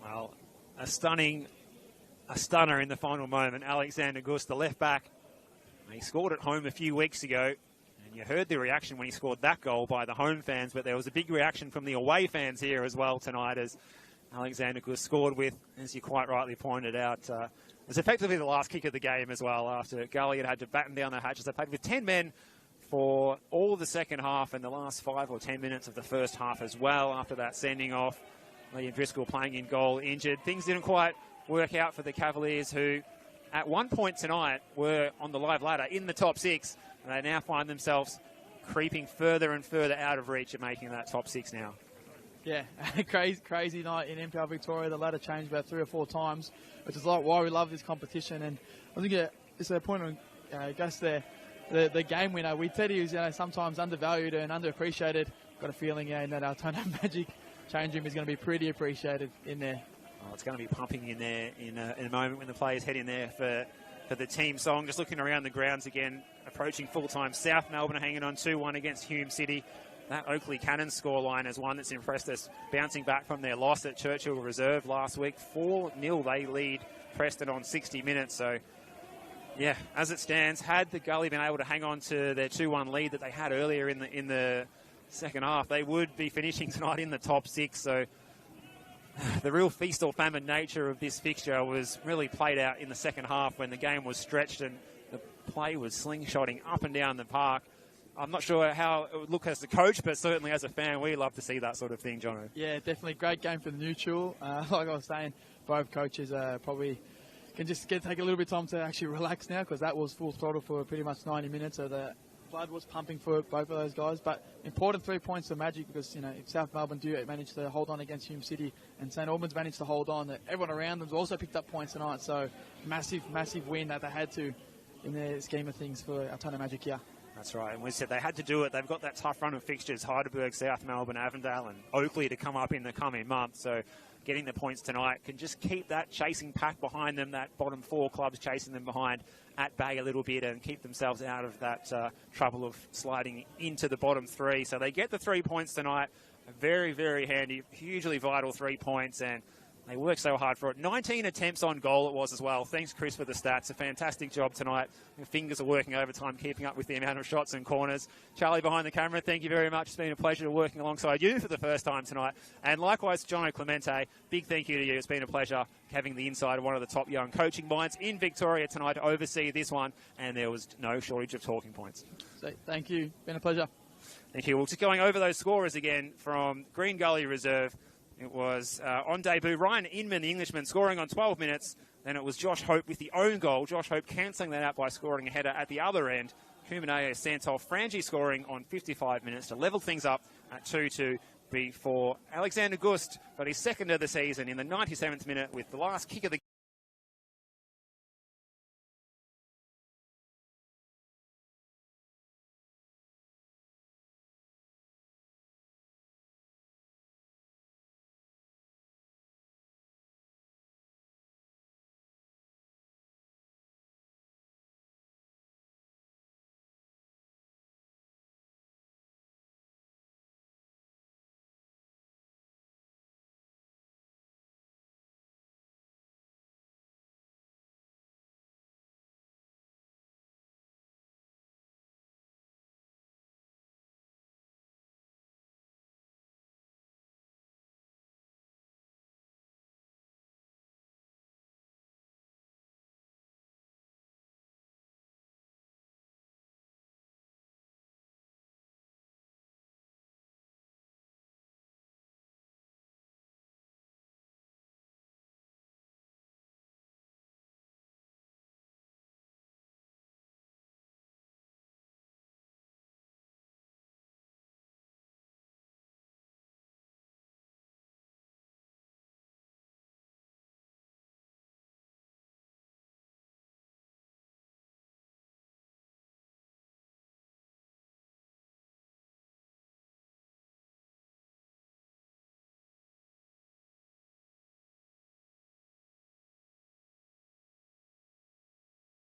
[SPEAKER 2] Well, a stunner in the final moment. Alexander Gust, the left back. He scored at home a few weeks ago, and you heard the reaction when he scored that goal by the home fans, but there was a big reaction from the away fans here as well tonight as Alexander Gust scored with, as you quite rightly pointed out, it was effectively the last kick of the game as well after Gully had to batten down the hatches. They played with 10 men for all of the second half and the last 5 or 10 minutes of the first half as well after that sending off. Liam Driscoll playing in goal, injured. Things didn't quite work out for the Cavaliers, who at one point tonight were on the live ladder in the top 6. And they now find themselves creeping further and further out of reach of making that top 6 now.
[SPEAKER 3] Yeah, crazy night in NPL Victoria. The ladder changed about 3 or 4 times, which is like why we love this competition. And I think it's a point on Gus there. The game winner, we said he was sometimes undervalued and underappreciated. Got a feeling in that Altona Magic change room is going to be pretty appreciated in there.
[SPEAKER 2] Oh, it's going to be pumping in there in a moment when the players head in there for the team song. Just looking around the grounds again, approaching full time. South Melbourne hanging on 2-1 against Hume City. That Oakley Cannons scoreline is one that's impressed us, bouncing back from their loss at Churchill Reserve last week. 4-0 they lead Preston on 60 minutes. So, yeah, as it stands, had the Gully been able to hang on to their 2-1 lead that they had earlier in the second half, they would be finishing tonight in the top 6. So the real feast or famine nature of this fixture was really played out in the second half when the game was stretched and the play was slingshotting up and down the park. I'm not sure how it would look as a coach, but certainly as a fan, we love to see that sort of thing, Jono.
[SPEAKER 3] Yeah, definitely great game for the neutral. Like I was saying, both coaches probably can just take a little bit of time to actually relax now, because that was full throttle for pretty much 90 minutes. So the blood was pumping for both of those guys. But important 3 points for Magic, because if South Melbourne do manage to hold on against Hume City and St Albans managed to hold on, everyone around them also picked up points tonight. So massive win that they had to in the scheme of things for Altona Magic here.
[SPEAKER 2] That's right, and we said they had to do it. They've got that tough run of fixtures, Heidelberg, South Melbourne, Avondale and Oakley to come up in the coming months. So getting the points tonight can just keep that chasing pack behind them, that bottom 4 clubs chasing them behind, at bay a little bit and keep themselves out of that trouble of sliding into the bottom 3. So they get the 3 points tonight. A very, very handy, hugely vital 3 points, and they worked so hard for it. 19 attempts on goal it was as well. Thanks, Chris, for the stats. A fantastic job tonight. Your fingers are working overtime, keeping up with the amount of shots and corners. Charlie behind the camera, thank you very much. It's been a pleasure working alongside you for the first time tonight. And likewise, Jono Clemente, big thank you to you. It's been a pleasure having the insight of one of the top young coaching minds in Victoria tonight to oversee this one. And there was no shortage of talking points.
[SPEAKER 3] So, thank you. Been a pleasure.
[SPEAKER 2] Thank you. Well, just going over those scorers again from Green Gully Reserve. It was on debut, Ryan Inman, the Englishman, scoring on 12 minutes. Then it was Josh Hope with the own goal. Josh Hope cancelling that out by scoring a header at the other end. Humaneo Santol Frangi scoring on 55 minutes to level things up at 2-2 before Alexander Gust got his second of the season in the 97th minute with the last kick of the